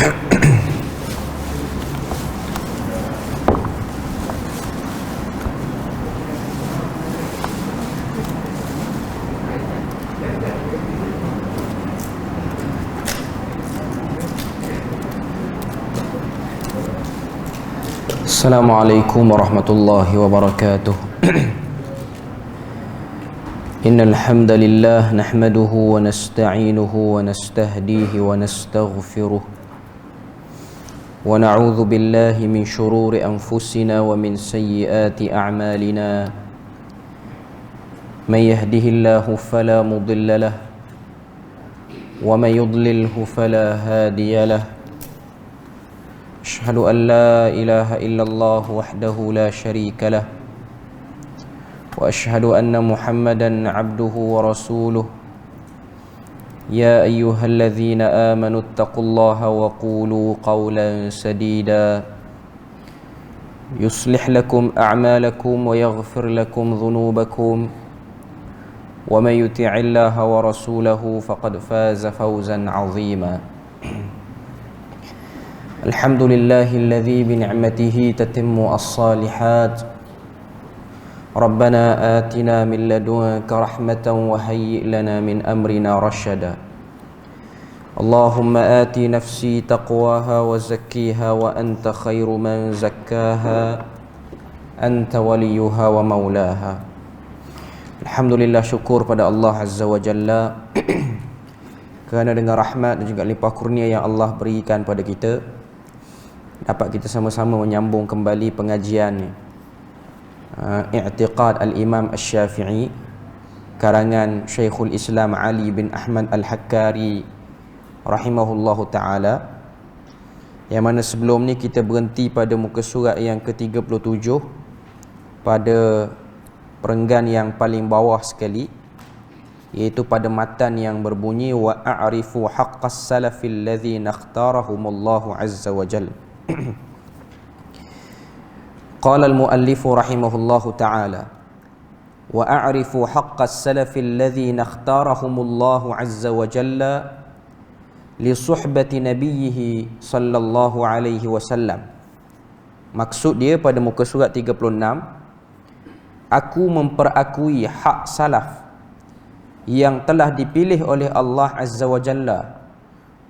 Assalamualaikum warahmatullahi wabarakatuh. Innal hamdalillah nahmaduhu wa nasta'inuhu wa nastahdihi wa nastaghfiruh wa na'udzu billahi min shururi anfusina wa min sayyiati a'malina. Man yahdihillahu fala mudilla lahu wa man yudlilhu fala hadiya lahu. أشهد أن لا إله إلا الله وحده لا شريك له وأشهد أن محمدا عبده ورسوله. يا أيها الذين آمنوا اتقوا الله وقولوا قولا سديدا يصلح لكم أعمالكم ويغفر لكم ذنوبكم ومن يطع الله ورسوله فقد فاز فوزا عظيما. الحمد لله الذي بنعمته تتم الصالحات. ربنا آتنا من لدنك رحمة وهيئ لنا من أمرنا رشدا. اللهم آت نفسي تقواها وزكيها وأنت خير من زكاها أنت وليها ومولاها. Alhamdulillah, syukur pada Allah Azza wa Jalla kerana dengan rahmat dan juga limpah kurnia yang Allah berikan pada kita, dapat kita sama-sama menyambung kembali pengajian I'tiqad Al-Imam Asy-Syafi'i karangan Syekhul Islam Ali bin Ahmad Al-Hakkari rahimahullahu ta'ala, yang mana sebelum ni kita berhenti pada muka surat yang ke-37 pada perenggan yang paling bawah sekali, iaitu pada matan yang berbunyi wa a'rifu haqqas salafil ladzina ikhtarahumullahu azza wa jalla. Qala al-muallif rahimahullahu ta'ala wa a'rifu haqqas salafil ladzina ikhtarahumullahu azza wa jalla li suhbati nabiyhi sallallahu alaihi wasallam. Maksud dia pada muka surat 36, aku memperakui hak salaf yang telah dipilih oleh Allah azza wa jalla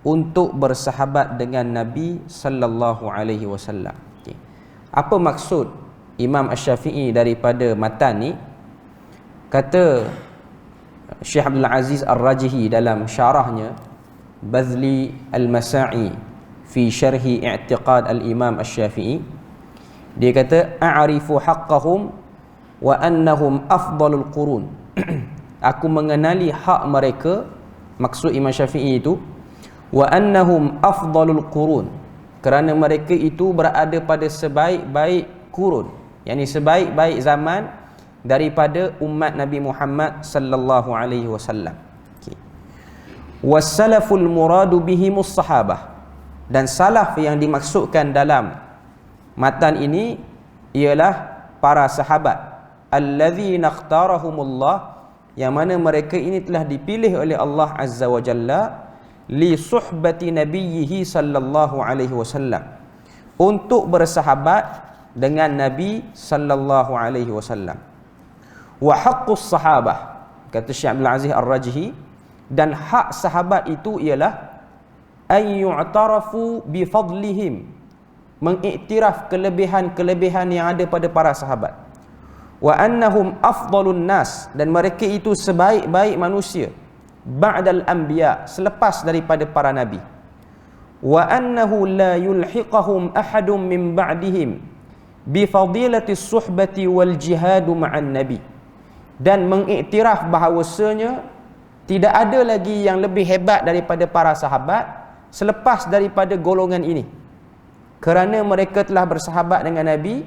untuk bersahabat dengan Nabi sallallahu alaihi wasallam. Okay. Apa maksud Imam Asy-Syafi'i daripada matan ni? Kata Syekh Abdul Aziz Ar-Rajihi dalam syarahnya Badli Al-Masa'i fi syarhi I'tiqad Al-Imam Asy-Syafi'i, dia kata a'rifu haqqahum wa annahum afdalul qurun. Aku mengenali hak mereka, maksud Imam Syafi'i itu, wa annahum afdalul qurun, kerana mereka itu berada pada sebaik-baik kurun, yakni sebaik-baik zaman daripada umat Nabi Muhammad sallallahu alaihi wasallam. Was-salaful muradu bihimus sahabah, dan salaf yang dimaksudkan dalam matan ini ialah para sahabat alladzina ikhtarahumullah, yang mana mereka ini telah dipilih oleh Allah azza wa jalla li suhbati nabiyhi sallallahu alaihi wasallam, untuk bersahabat dengan Nabi sallallahu alaihi wasallam. Wa haqqus sahabah, kata Syekh Abdul Aziz Ar-Rajihi, dan hak sahabat itu ialah ay yu'tarafu bi fadlihim, mengiktiraf kelebihan-kelebihan yang ada pada para sahabat. Wa annahum afdalun nas, dan mereka itu sebaik-baik manusia ba'dal anbiya, selepas daripada para nabi. Wa annahu la yulhiqahum ahadun min ba'dihim bi fadilati suhbati wal jihad ma'an nabi, dan mengiktiraf bahawasanya tidak ada lagi yang lebih hebat daripada para sahabat selepas daripada golongan ini, kerana mereka telah bersahabat dengan Nabi,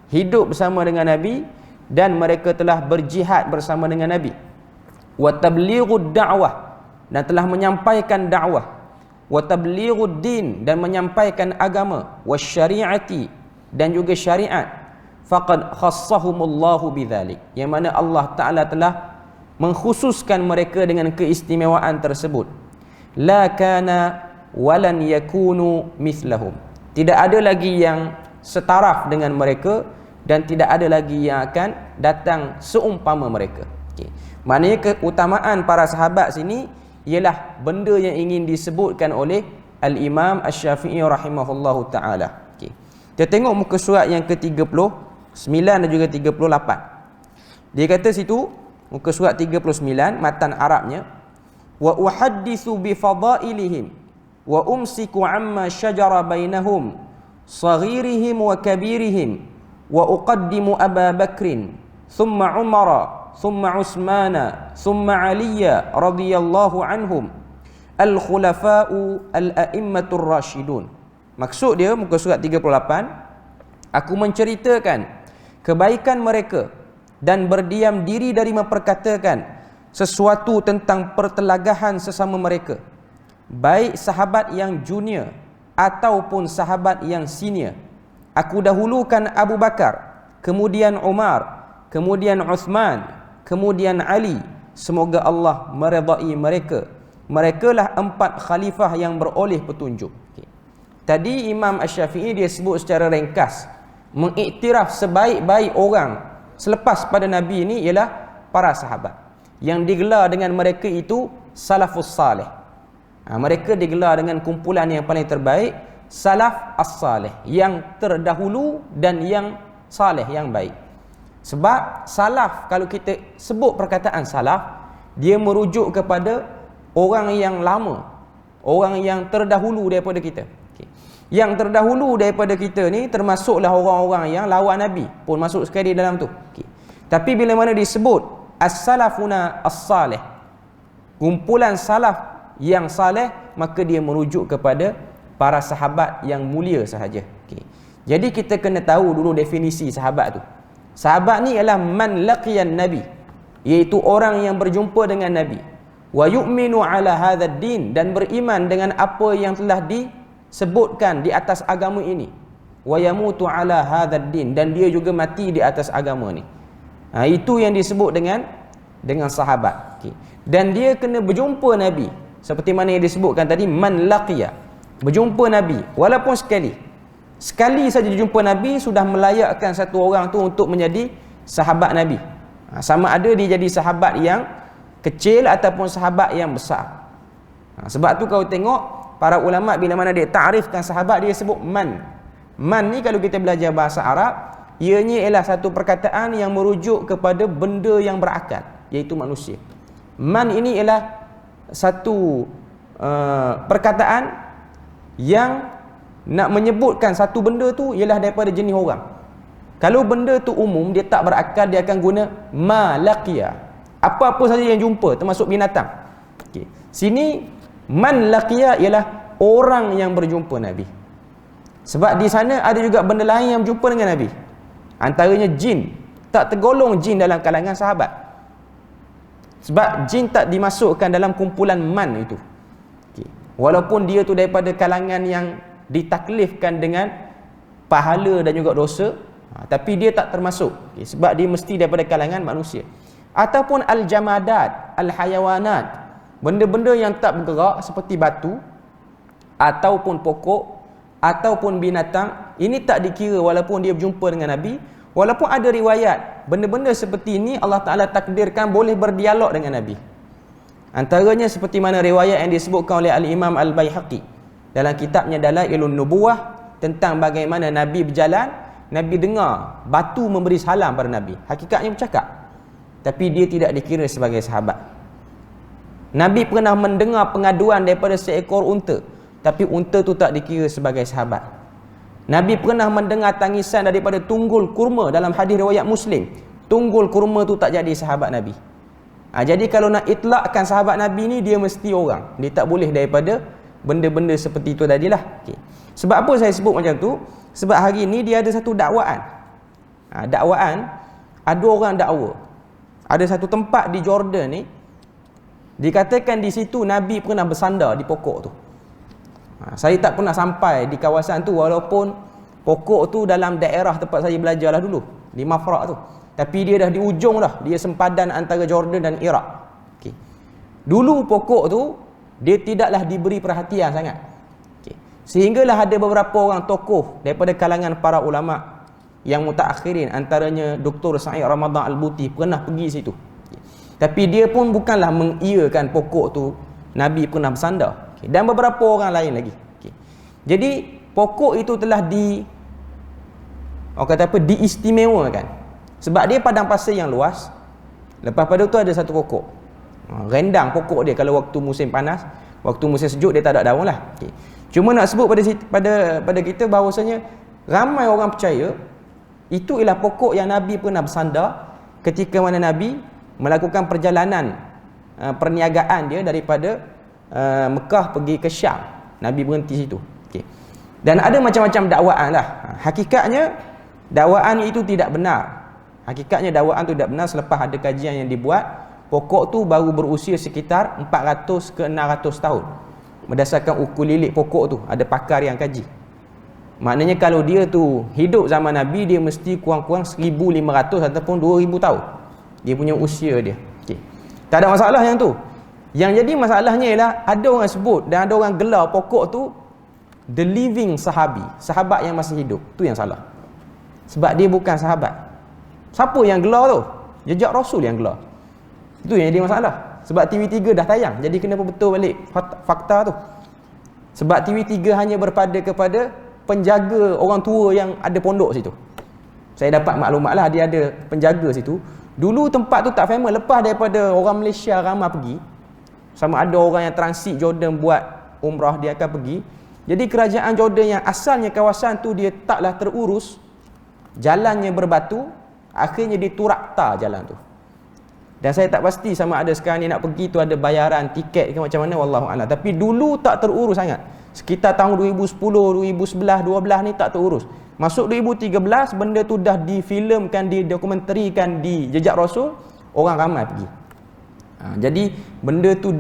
hidup bersama dengan Nabi, dan mereka telah berjihad bersama dengan Nabi. Wa tablighud da'wah, dan telah menyampaikan dakwah. Wa tablighud din, dan menyampaikan agama. Wa syari'ati, dan juga syariat. Faqad khassahumullahu bidzalik, yang mana Allah Ta'ala telah mengkhususkan mereka dengan keistimewaan tersebut. La kana walan yakunu mithlahum. Tidak ada lagi yang setaraf dengan mereka dan tidak ada lagi yang akan datang seumpama mereka. Okey. Maknanya keutamaan para sahabat sini ialah benda yang ingin disebutkan oleh Al-Imam Asy-Syafi'i rahimahullahu taala. Okey. Kita tengok muka surat yang ke-39 dan juga 38. Dia kata situ muka surat 39 matan Arabnya, wa uhadditsu bi fadailihim wa umsiku amma syajara bainahum saghirihim wa kabirihim wa uqaddimu Aba Bakrin thumma Umara thumma Utsmana thumma Aliya radhiyallahu anhum al-khulafa'u al-a'immatur rasyidun. Maksud dia muka surat 38, aku menceritakan kebaikan mereka dan berdiam diri dari memperkatakan sesuatu tentang pertelagahan sesama mereka, baik sahabat yang junior ataupun sahabat yang senior. Aku dahulukan Abu Bakar, kemudian Umar, kemudian Uthman, kemudian Ali. Semoga Allah meredai mereka. Merekalah 4 khalifah yang beroleh petunjuk. Okay. Tadi Imam Asy-Syafi'i dia sebut secara ringkas, mengiktiraf sebaik-baik orang selepas pada Nabi ini ialah para sahabat. Yang digelar dengan mereka itu salafus salih. Mereka digelar dengan kumpulan yang paling terbaik, salaf as-salih, yang terdahulu dan yang salih, yang baik. Sebab salaf, kalau kita sebut perkataan salaf, dia merujuk kepada orang yang lama, orang yang terdahulu daripada kita. Okay. Yang terdahulu daripada kita ni termasuklah orang-orang yang lawan Nabi pun masuk sekali dalam tu. Okay. Tapi bila mana disebut as-salafuna as-salih, kumpulan salaf yang saleh, maka dia merujuk kepada para sahabat yang mulia sahaja. Okay. Jadi kita kena tahu dulu definisi sahabat tu. Sahabat ni ialah man laqiyan nabi, iaitu orang yang berjumpa dengan Nabi, wa yu'minu ala hadzal din, dan beriman dengan apa yang telah disebutkan di atas agama ini, wa yamutu ala hadzal din, dan dia juga mati di atas agama ni. Itu yang disebut dengan sahabat. Okay. Dan dia kena berjumpa Nabi, seperti mana yang disebutkan tadi, man laqiya, berjumpa Nabi walaupun sekali saja jumpa Nabi sudah melayakkan satu orang tu untuk menjadi sahabat Nabi. Sama ada dia jadi sahabat yang kecil ataupun sahabat yang besar. Sebab tu kau tengok para ulama bila mana dia takrifkan sahabat, dia sebut man. Man ni kalau kita belajar bahasa Arab, ianya ialah satu perkataan yang merujuk kepada benda yang berakal, iaitu manusia. Man ini ialah satu perkataan yang nak menyebutkan satu benda tu ialah daripada jenis orang. Kalau benda tu umum, dia tak berakal, dia akan guna ma laqiya, apa-apa saja yang jumpa, termasuk binatang. Okay. Sini man laqiya ialah orang yang berjumpa Nabi. Sebab di sana ada juga benda lain yang berjumpa dengan Nabi, antaranya jin. Tak tergolong jin dalam kalangan sahabat, sebab jin tak dimasukkan dalam kumpulan man itu. Okay. Walaupun dia tu daripada kalangan yang ditaklifkan dengan pahala dan juga dosa, tapi dia tak termasuk. Okay. Sebab dia mesti daripada kalangan manusia. Ataupun al-jamadat, al-hayawanat, benda-benda yang tak bergerak seperti batu ataupun pokok ataupun binatang, ini tak dikira walaupun dia berjumpa dengan Nabi. Walaupun ada riwayat benda-benda seperti ini Allah Ta'ala takdirkan boleh berdialog dengan Nabi. Antaranya seperti mana riwayat yang disebutkan oleh Al-Imam Al-Baihaqi dalam kitabnya Dalailun Nubuwah, tentang bagaimana Nabi berjalan, Nabi dengar batu memberi salam pada Nabi. Hakikatnya bercakap, tapi dia tidak dikira sebagai sahabat. Nabi pernah mendengar pengaduan daripada seekor unta, tapi unta tu tak dikira sebagai sahabat. Nabi pernah mendengar tangisan daripada tunggul kurma dalam hadis riwayat Muslim. Tunggul kurma tu tak jadi sahabat Nabi. Jadi kalau nak itlakkan sahabat Nabi ni, dia mesti orang, dia tak boleh daripada benda-benda seperti itu tadilah. Okay. Sebab apa saya sebut macam tu? Sebab hari ni dia ada satu dakwaan. Dakwaan, ada orang dakwa. Ada satu tempat di Jordan ni, dikatakan di situ Nabi pernah bersandar di pokok tu. Saya tak pernah sampai di kawasan tu, walaupun pokok tu dalam daerah tempat saya belajar lah dulu, di Mafraq tu. Tapi dia dah di ujung dah, dia sempadan antara Jordan dan Iraq. Okay. Dulu pokok tu dia tidaklah diberi perhatian sangat. Sehinggalah ada beberapa orang tokoh daripada kalangan para ulama yang mutaakhirin, antaranya Dr. Sa'id Ramadan Al-Buti pernah pergi situ. Tapi dia pun bukanlah mengiyakan pokok tu Nabi pernah bersandar. Dan beberapa orang lain lagi. Jadi pokok itu telah diistimewakan. Sebab dia padang pasir yang luas. Lepas pada tu ada satu pokok. Rendang pokok dia kalau waktu musim panas, waktu musim sejuk dia tak ada daun lah. Cuma nak sebut pada kita bahawasanya ramai orang percaya itu ialah pokok yang Nabi pernah bersandar ketika mana Nabi melakukan perjalanan perniagaan dia daripada Mekah pergi ke Syam. Nabi berhenti situ. Dan ada macam-macam dakwaan lah. Hakikatnya dakwaan itu tidak benar. Hakikatnya dakwaan itu tidak benar. Selepas ada kajian yang dibuat, pokok tu baru berusia sekitar 400 ke 600 tahun. Berdasarkan ukur lilik pokok tu, ada pakar yang kaji. Maknanya kalau dia tu hidup zaman Nabi, dia mesti kurang-kurang 1500 ataupun 2000 tahun. Dia punya usia dia. Tak ada masalah yang tu. Yang jadi masalahnya ialah ada orang sebut dan ada orang gelar pokok tu the living sahabi, sahabat yang masih hidup. Tu yang salah. Sebab dia bukan sahabat. Siapa yang gelar tu? Jejak Rasul yang gelar. Itu yang jadi masalah. Sebab TV3 dah tayang, jadi kena betul balik fakta tu. Sebab TV3 hanya berpada kepada penjaga orang tua yang ada pondok situ. Saya dapat maklumat lah, dia ada penjaga situ. Dulu tempat tu tak famous. Lepas daripada orang Malaysia ramai pergi, sama ada orang yang transit Jordan buat umrah, dia akan pergi. Jadi kerajaan Jordan yang asalnya kawasan tu dia taklah terurus, jalannya berbatu, akhirnya diturakta jalan tu. Dan saya tak pasti sama ada sekarang ni nak pergi tu ada bayaran tiket ke macam mana, wallahu a'lam. Tapi dulu tak terurus sangat. Sekitar tahun 2010, 2011, 12 ni tak terurus. Masuk 2013 benda tu dah difilmkan, didokumentarikan di Jejak Rasul, orang ramai pergi. Jadi benda tu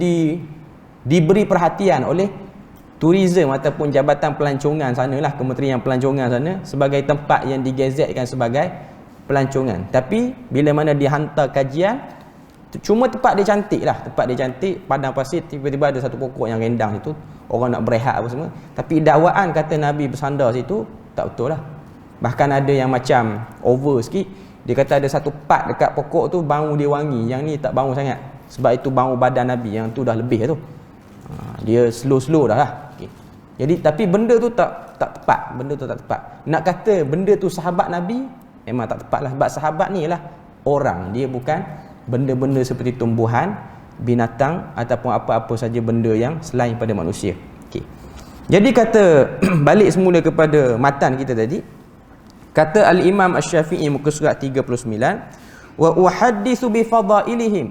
diberi perhatian oleh tourism ataupun Jabatan Pelancongan sanalah, Kementerian Pelancongan sana, sebagai tempat yang digazetkan sebagai pelancongan. Tapi bila mana dihantar kajian, cuma tempat dia cantik lah, tempat dia cantik, padang pasir, tiba-tiba ada satu pokok yang rendang situ, orang nak berehat apa semua. Tapi dakwaan kata Nabi bersandar situ tak betul lah. Bahkan ada yang macam over sikit, dia kata ada satu part dekat pokok tu bau dia wangi, yang ni tak bau sangat, sebab itu bau badan Nabi, yang tu dah lebih tu. Dia slow-slow dah lah. Jadi tapi benda tu tak tepat, benda tu tak tepat. Nak kata benda tu sahabat Nabi memang tak tepat lah, sebab sahabat ni lah orang, dia bukan benda-benda seperti tumbuhan, binatang ataupun apa-apa saja benda yang selain pada manusia. Jadi kata balik semula kepada matan kita tadi, kata Al-Imam Asy-Syafi'i muka surat 39, wa uhadditsu bi fadailihim,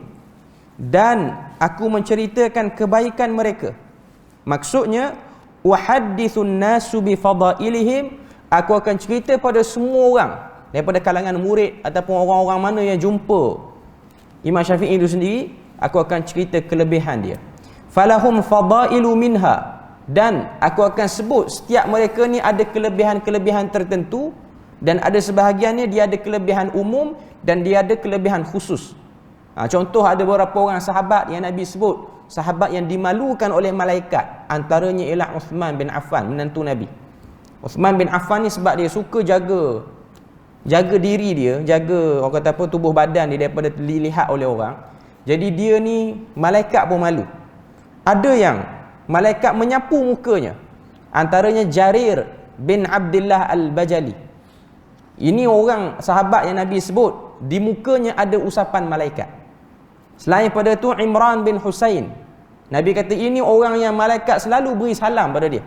dan aku menceritakan kebaikan mereka. Maksudnya uhadditsun nasu bi fadailihim, aku akan cerita pada semua orang daripada kalangan murid ataupun orang-orang mana yang jumpa Imam Syafi'i itu sendiri, aku akan cerita kelebihan dia. Falahum fadailu minha, dan aku akan sebut setiap mereka ni ada kelebihan-kelebihan tertentu, dan ada sebahagiannya dia ada kelebihan umum dan dia ada kelebihan khusus. Contoh ada beberapa orang sahabat yang Nabi sebut sahabat yang dimalukan oleh malaikat, antaranya ialah Uthman bin Affan, menantu Nabi. Uthman bin Affan ni sebab dia suka jaga diri dia, jaga orang kata apa, tubuh badan dia daripada dilihat oleh orang. Jadi dia ni malaikat pun malu. Ada yang malaikat menyapu mukanya, antaranya Jarir bin Abdullah Al-Bajali. Ini orang sahabat yang Nabi sebut di mukanya ada usapan malaikat. Selain pada tu Imran bin Husain, Nabi kata ini orang yang malaikat selalu beri salam pada dia.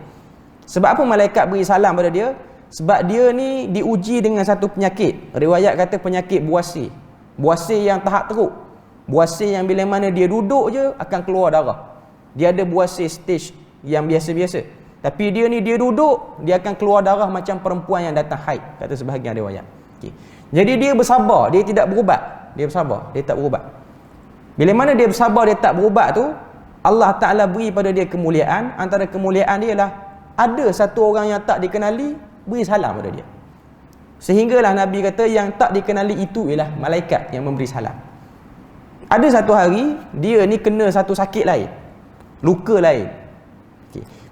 Sebab apa malaikat beri salam pada dia? Sebab dia ni diuji dengan satu penyakit. Riwayat kata penyakit buasir. Buasir yang tahap teruk. Buasir yang bila mana dia duduk je akan keluar darah. Dia ada buasir stage yang biasa-biasa. Tapi dia ni dia duduk, dia akan keluar darah macam perempuan yang datang haid, kata sebahagian riwayat. Jadi dia bersabar, dia tidak berubat. Dia bersabar, dia tak berubat. Bila mana dia bersabar, dia tak berubat tu, Allah Ta'ala beri pada dia kemuliaan. Antara kemuliaan dia ialah ada satu orang yang tak dikenali beri salam pada dia. Sehinggalah Nabi kata yang tak dikenali itu ialah malaikat yang memberi salam. Ada satu hari dia ni kena satu sakit lain, luka lain.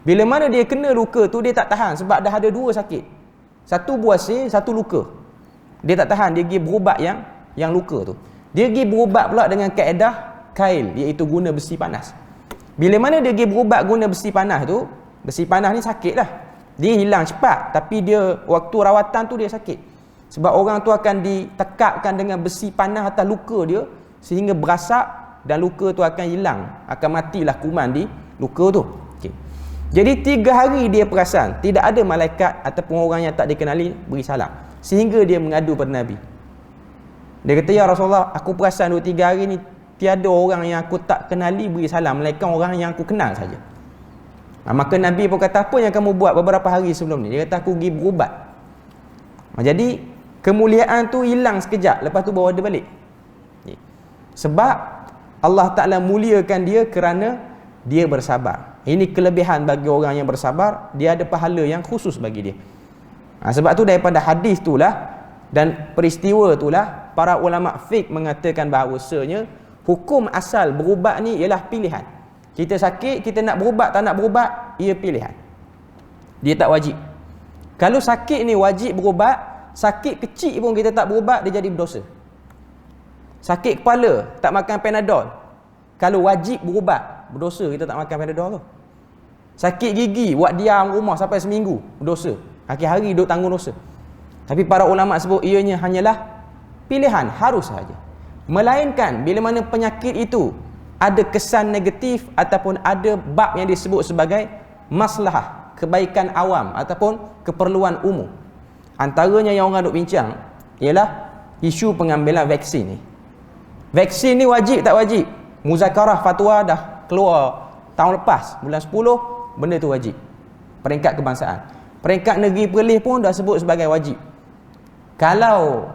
Bila mana dia kena luka tu, dia tak tahan sebab dah ada dua sakit. Satu buasir, satu luka. Dia tak tahan, dia pergi berubat yang luka tu. Dia pergi berubat pula dengan kaedah kail, iaitu guna besi panas. Bila mana dia pergi berubat guna besi panas tu, besi panas ni sakit lah. Dia hilang cepat, tapi dia waktu rawatan tu dia sakit. Sebab orang tu akan ditekapkan dengan besi panas atas luka dia sehingga berasak dan luka tu akan hilang, akan matilah kuman di luka tu. Okay. Jadi 3 hari dia perasan tidak ada malaikat ataupun orang yang tak dikenali beri salam, sehingga dia mengadu pada Nabi. Dia kata, ya Rasulullah, aku perasan 2-3 hari ni tiada orang yang aku tak kenali beri salam, melainkan orang yang aku kenal saja. Maka Nabi pun kata, apa yang kamu buat beberapa hari sebelum ni? Dia kata, aku pergi berubat. Jadi kemuliaan tu hilang sekejap, lepas tu bawa dia balik. Sebab Allah Ta'ala muliakan dia kerana dia bersabar. Ini kelebihan bagi orang yang bersabar, dia ada pahala yang khusus bagi dia. Sebab tu daripada hadis itulah dan peristiwa itulah para ulama fiqh mengatakan bahawasanya hukum asal berubat ni ialah pilihan. Kita sakit, kita nak berubat tak nak berubat, ia pilihan. Dia tak wajib. Kalau sakit ni wajib berubat, sakit kecil pun kita tak berubat, dia jadi berdosa. Sakit kepala, tak makan Panadol, kalau wajib berubat, berdosa kita tak makan Panadol tu. Sakit gigi, buat diam rumah sampai seminggu, berdosa. Hari-hari duduk tanggung dosa. Tapi para ulama sebut ianya hanyalah pilihan, harus saja. Melainkan bila mana penyakit itu ada kesan negatif ataupun ada bab yang disebut sebagai maslahah, kebaikan awam ataupun keperluan umum. Antaranya yang orang duk bincang ialah isu pengambilan vaksin ni. Vaksin ni wajib tak wajib? Muzakarah fatwa dah keluar tahun lepas, bulan 10, benda tu wajib. Peringkat kebangsaan. Peringkat negeri Perlis pun dah sebut sebagai wajib. Kalau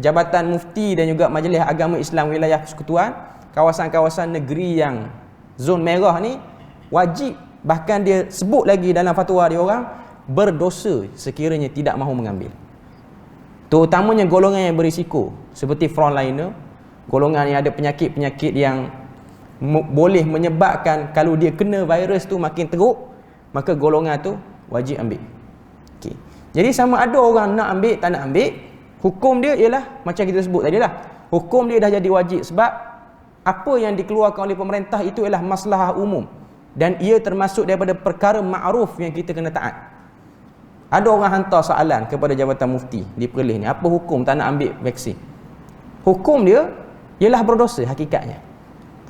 Jabatan Mufti dan juga Majlis Agama Islam Wilayah Persekutuan, kawasan-kawasan negeri yang zon merah ni wajib, bahkan dia sebut lagi dalam fatwa dia orang, berdosa sekiranya tidak mahu mengambil. Terutamanya golongan yang berisiko seperti frontliner, golongan yang ada penyakit-penyakit yang boleh menyebabkan kalau dia kena virus tu makin teruk, maka golongan tu wajib ambil. Okay. Jadi sama ada orang nak ambil tak nak ambil, hukum dia ialah macam kita sebut tadi lah. Hukum dia dah jadi wajib sebab apa yang dikeluarkan oleh pemerintah itu ialah maslahah umum dan ia termasuk daripada perkara ma'ruf yang kita kena taat. Ada orang hantar soalan kepada Jabatan Mufti di Perlis ni, apa hukum tak nak ambil vaksin? Hukum dia ialah berdosa hakikatnya.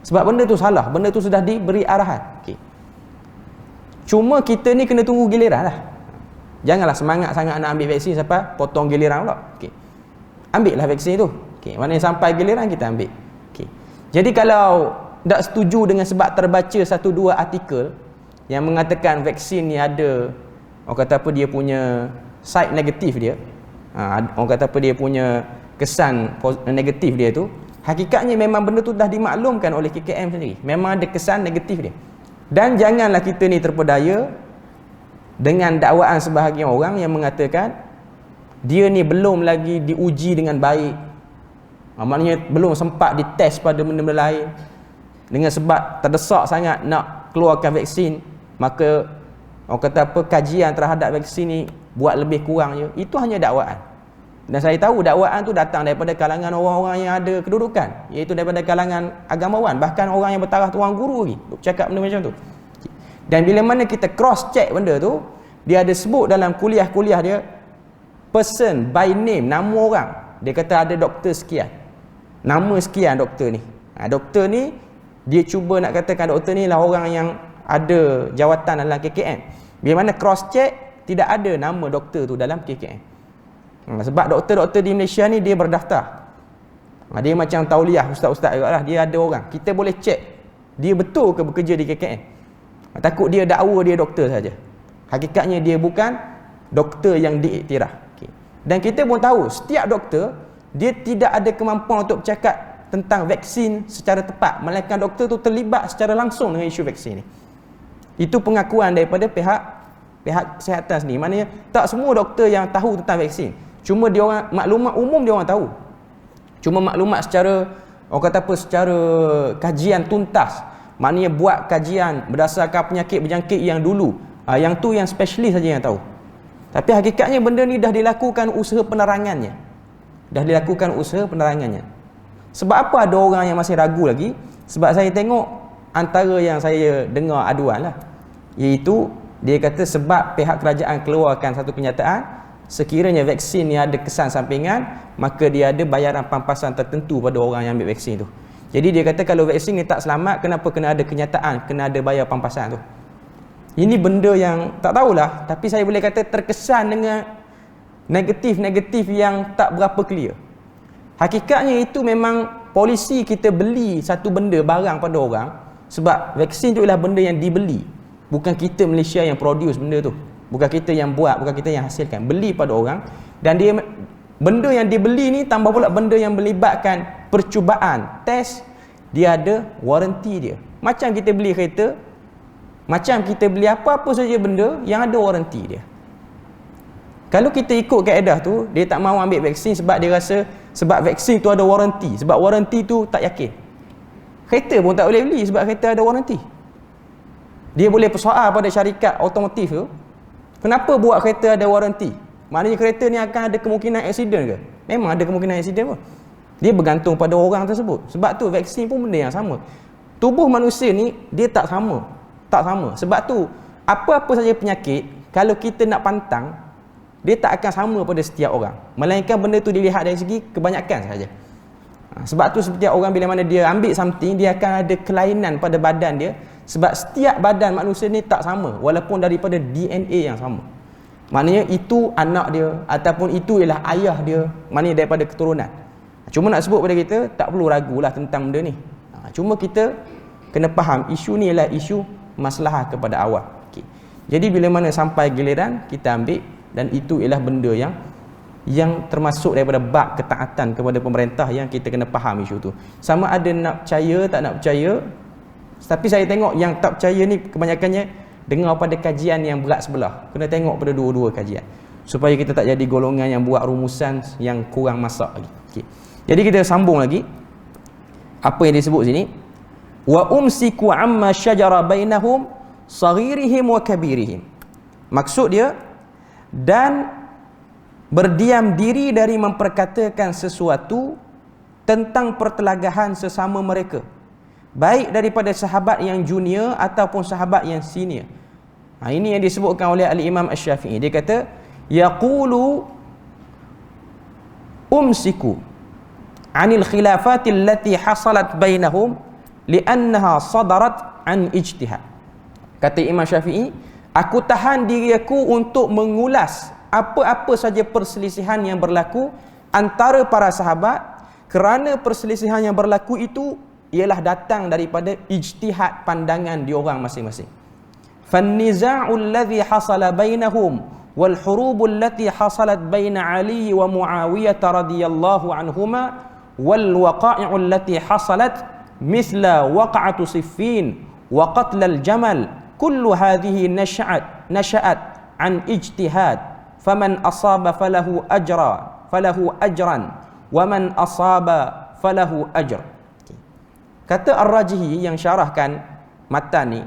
Sebab benda tu salah, benda tu sudah diberi arahan. Okay. Cuma kita ni kena tunggu giliran lah. Janganlah semangat sangat nak ambil vaksin sampai potong giliran pula. Okay. Ambil lah vaksin tu. Okay. Mana sampai giliran kita ambil. Okay. Jadi kalau tak setuju dengan sebab terbaca 1-2 artikel yang mengatakan vaksin ni ada, orang kata apa, dia punya side negatif dia, orang kata apa, dia punya kesan negatif dia tu, hakikatnya memang benda tu dah dimaklumkan oleh KKM sendiri. Memang ada kesan negatif dia. Dan janganlah kita ni terpedaya dengan dakwaan sebahagian orang yang mengatakan dia ni belum lagi diuji dengan baik, maknanya belum sempat dites pada benda-benda lain, dengan sebab terdesak sangat nak keluarkan vaksin, maka orang kata apa, kajian terhadap vaksin ni buat lebih kurang je. Itu hanya dakwaan. Dan saya tahu dakwaan tu datang daripada kalangan orang-orang yang ada kedudukan, iaitu daripada kalangan agamawan, bahkan orang yang bertaraf tuan guru lagi cakap benda macam tu. Dan bila mana kita cross check benda tu, dia ada sebut dalam kuliah-kuliah dia person by name, nama orang. Dia kata ada doktor sekian, nama sekian doktor ni. Doktor ni dia cuba nak katakan doktor ni lah orang yang ada jawatan dalam KKM. Bila mana cross check, tidak ada nama doktor tu dalam KKM. Sebab doktor-doktor di Malaysia ni dia berdaftar. Dia macam tauliah ustaz-ustaz juga lah. Dia ada orang, kita boleh check dia betul ke bekerja di KKM. Takut dia dakwa dia doktor saja, hakikatnya dia bukan doktor yang diiktiraf. Okay. Dan kita pun tahu setiap doktor dia tidak ada kemampuan untuk bercakap tentang vaksin secara tepat, melainkan doktor tu terlibat secara langsung dengan isu vaksin ni. Itu pengakuan daripada pihak kesihatan sendiri. Maknanya tak semua doktor yang tahu tentang vaksin. Cuma dia orang, maklumat umum dia orang tahu. Cuma maklumat secara, orang kata apa, secara kajian tuntas, Maknanya buat kajian berdasarkan penyakit berjangkit yang dulu. Yang tu yang specialist saja yang tahu. Tapi hakikatnya benda ni dah dilakukan usaha penerangannya. Sebab apa ada orang yang masih ragu lagi? Sebab saya tengok antara yang saya dengar aduan lah, iaitu dia kata sebab pihak kerajaan keluarkan satu kenyataan, sekiranya vaksin ni ada kesan sampingan, maka dia ada bayaran pampasan tertentu pada orang yang ambil vaksin tu. Jadi dia kata kalau vaksin ni tak selamat, kenapa kena ada kenyataan, kena ada bayar pampasan tu. Ini benda yang tak tahulah, tapi saya boleh kata terkesan dengan negatif-negatif yang tak berapa clear. Hakikatnya itu memang polisi kita beli satu benda, barang pada orang, sebab vaksin tu ialah benda yang dibeli. Bukan kita Malaysia yang produce benda tu. Bukan kita yang buat, bukan kita yang hasilkan. Beli pada orang. Dan dia benda yang dibeli ni tambah pula benda yang melibatkan percubaan, test, dia ada waranti dia. Macam kita beli kereta, macam kita beli apa-apa saja benda yang ada waranti dia. Kalau kita ikut kaedah tu, dia tak mahu ambil vaksin sebab dia rasa sebab vaksin tu ada waranti. Sebab waranti tu tak yakin. Kereta pun tak boleh beli sebab kereta ada waranti. Dia boleh persoal pada syarikat otomotif tu, kenapa buat kereta ada waranti? Maknanya kereta ni akan ada kemungkinan aksiden ke? Memang ada kemungkinan aksiden pun. Dia bergantung pada orang tersebut. Sebab tu vaksin pun benda yang sama. Tubuh manusia ni dia tak sama. Sebab tu apa-apa saja penyakit, kalau kita nak pantang, dia tak akan sama pada setiap orang. Melainkan benda tu dilihat dari segi kebanyakan sahaja. Sebab tu setiap orang bila mana dia ambil something, dia akan ada kelainan pada badan dia. Sebab setiap badan manusia ni tak sama, walaupun daripada DNA yang sama. Maknanya itu anak dia, ataupun itu ialah ayah dia, maknanya daripada keturunan. Cuma nak sebut pada kita, tak perlu ragulah tentang benda ni. Cuma kita kena faham, isu ni ialah isu maslahah kepada awam. Okay. Jadi bila mana sampai giliran, kita ambil, dan itu ialah benda yang termasuk daripada bab ketaatan kepada pemerintah yang kita kena faham isu tu. Sama ada nak percaya, tak nak percaya. Tapi saya tengok yang tak percaya ni kebanyakannya dengar pada kajian yang berat sebelah. Kena tengok pada dua-dua kajian, supaya kita tak jadi golongan yang buat rumusan yang kurang masak lagi. Okay. Jadi kita sambung lagi apa yang disebut sini. Wa umsiku amma syajara bainahum saghirihim wa kabirihim. Maksud dia, dan berdiam diri dari memperkatakan sesuatu tentang pertelagahan sesama mereka, baik daripada sahabat yang junior ataupun sahabat yang senior. Ini yang disebutkan oleh Al-Imam Asy-Syafi'i. Dia kata, yaqulu umsiku anil khilafati allati hasalat bainahum li'annaha sadarat an ijtihad. Kata Imam Syafi'i, aku tahan diri aku untuk mengulas apa-apa saja perselisihan yang berlaku antara para sahabat, kerana perselisihan yang berlaku itu ialah datang daripada ijtihad pandangan diorang masing-masing. Fanniza'u alladhi hasala bainahum wal hurubu allati hasalat baina Ali wa Muawiyah radhiyallahu anhuma wal waqa'i'u allati hasalat mithla waqa'atu Siffin wa qatl al-Jamal, kullu hadhihi nasha'at an ijtihad. Faman asaba falahu ajran wa man asaba falahu ajr. Kata Ar-Rajihi yang syarahkan matan ni,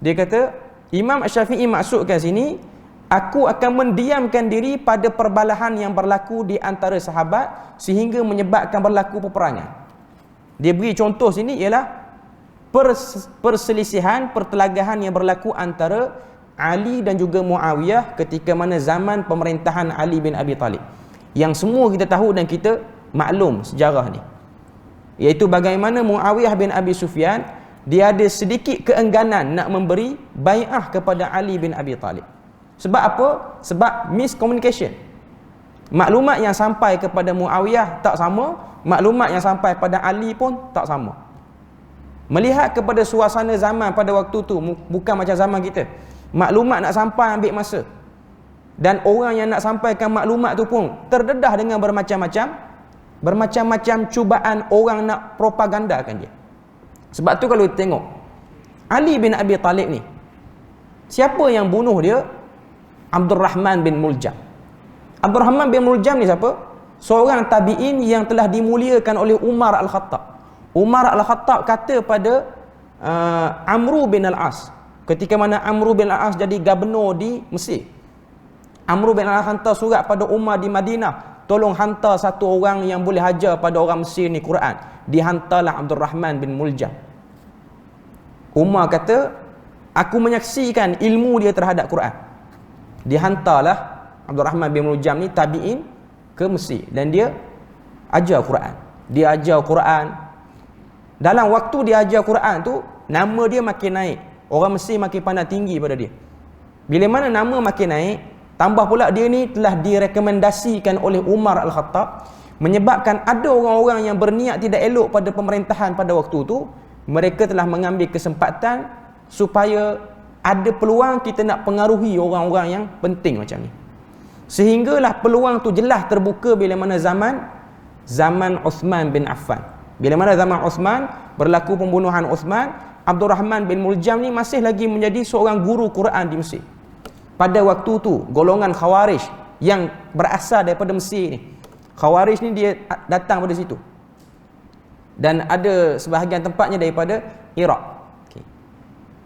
dia kata Imam Asy-Syafi'i maksudkan sini, aku akan mendiamkan diri pada perbalahan yang berlaku di antara sahabat sehingga menyebabkan berlaku peperangan. Dia beri contoh sini ialah perselisihan, pertelagahan yang berlaku antara Ali dan juga Muawiyah ketika mana zaman pemerintahan Ali bin Abi Talib, yang semua kita tahu dan kita maklum sejarah ni, iaitu bagaimana Muawiyah bin Abi Sufyan dia ada sedikit keengganan nak memberi bai'ah kepada Ali bin Abi Talib. Sebab apa? Sebab miscommunication. Maklumat yang sampai kepada Muawiyah tak sama, maklumat yang sampai pada Ali pun tak sama. Melihat kepada suasana zaman pada waktu tu, bukan macam zaman kita. Maklumat nak sampai ambil masa. Dan orang yang nak sampaikan maklumat tu pun terdedah dengan bermacam-macam cubaan orang nak propagandakan dia. Sebab tu kalau tengok Ali bin Abi Talib ni, siapa yang bunuh dia? Abdul Rahman bin Muljam. Abdul Rahman bin Muljam ni siapa? Seorang tabi'in yang telah dimuliakan oleh Umar Al-Khattab. Umar Al-Khattab kata pada Amru bin Al-As. Ketika mana Amru bin Al-As jadi gubernur di Mesir, Amru bin Al-As hantar surat pada Umar di Madinah, tolong hantar satu orang yang boleh hajar pada orang Mesir ni Quran. Dihantarlah Abdul Rahman bin Muljam. Umar kata, aku menyaksikan ilmu dia terhadap Quran. Dihantarlah Abdul Rahman bin Muljam ni tabi'in ke Mesir, dan dia ajar Quran. Dia ajar Quran. Dalam waktu dia ajar Quran tu, nama dia makin naik. Orang Mesir makin pandang tinggi pada dia. Bila mana nama makin naik, tambah pula dia ni telah direkomendasikan oleh Umar Al-Khattab, menyebabkan ada orang-orang yang berniat tidak elok pada pemerintahan pada waktu tu, mereka telah mengambil kesempatan supaya ada peluang kita nak pengaruhi orang-orang yang penting macam ni. Sehinggalah peluang tu jelas terbuka bila mana zaman Uthman bin Affan. Bila mana zaman Uthman, berlaku pembunuhan Uthman, Abdul Rahman bin Muljam ni masih lagi menjadi seorang guru Quran di Mesir. Pada waktu tu, golongan Khawarij yang berasal daripada Mesir ni, Khawarij ni dia datang pada situ. Dan ada sebahagian tempatnya daripada Iraq. Okay.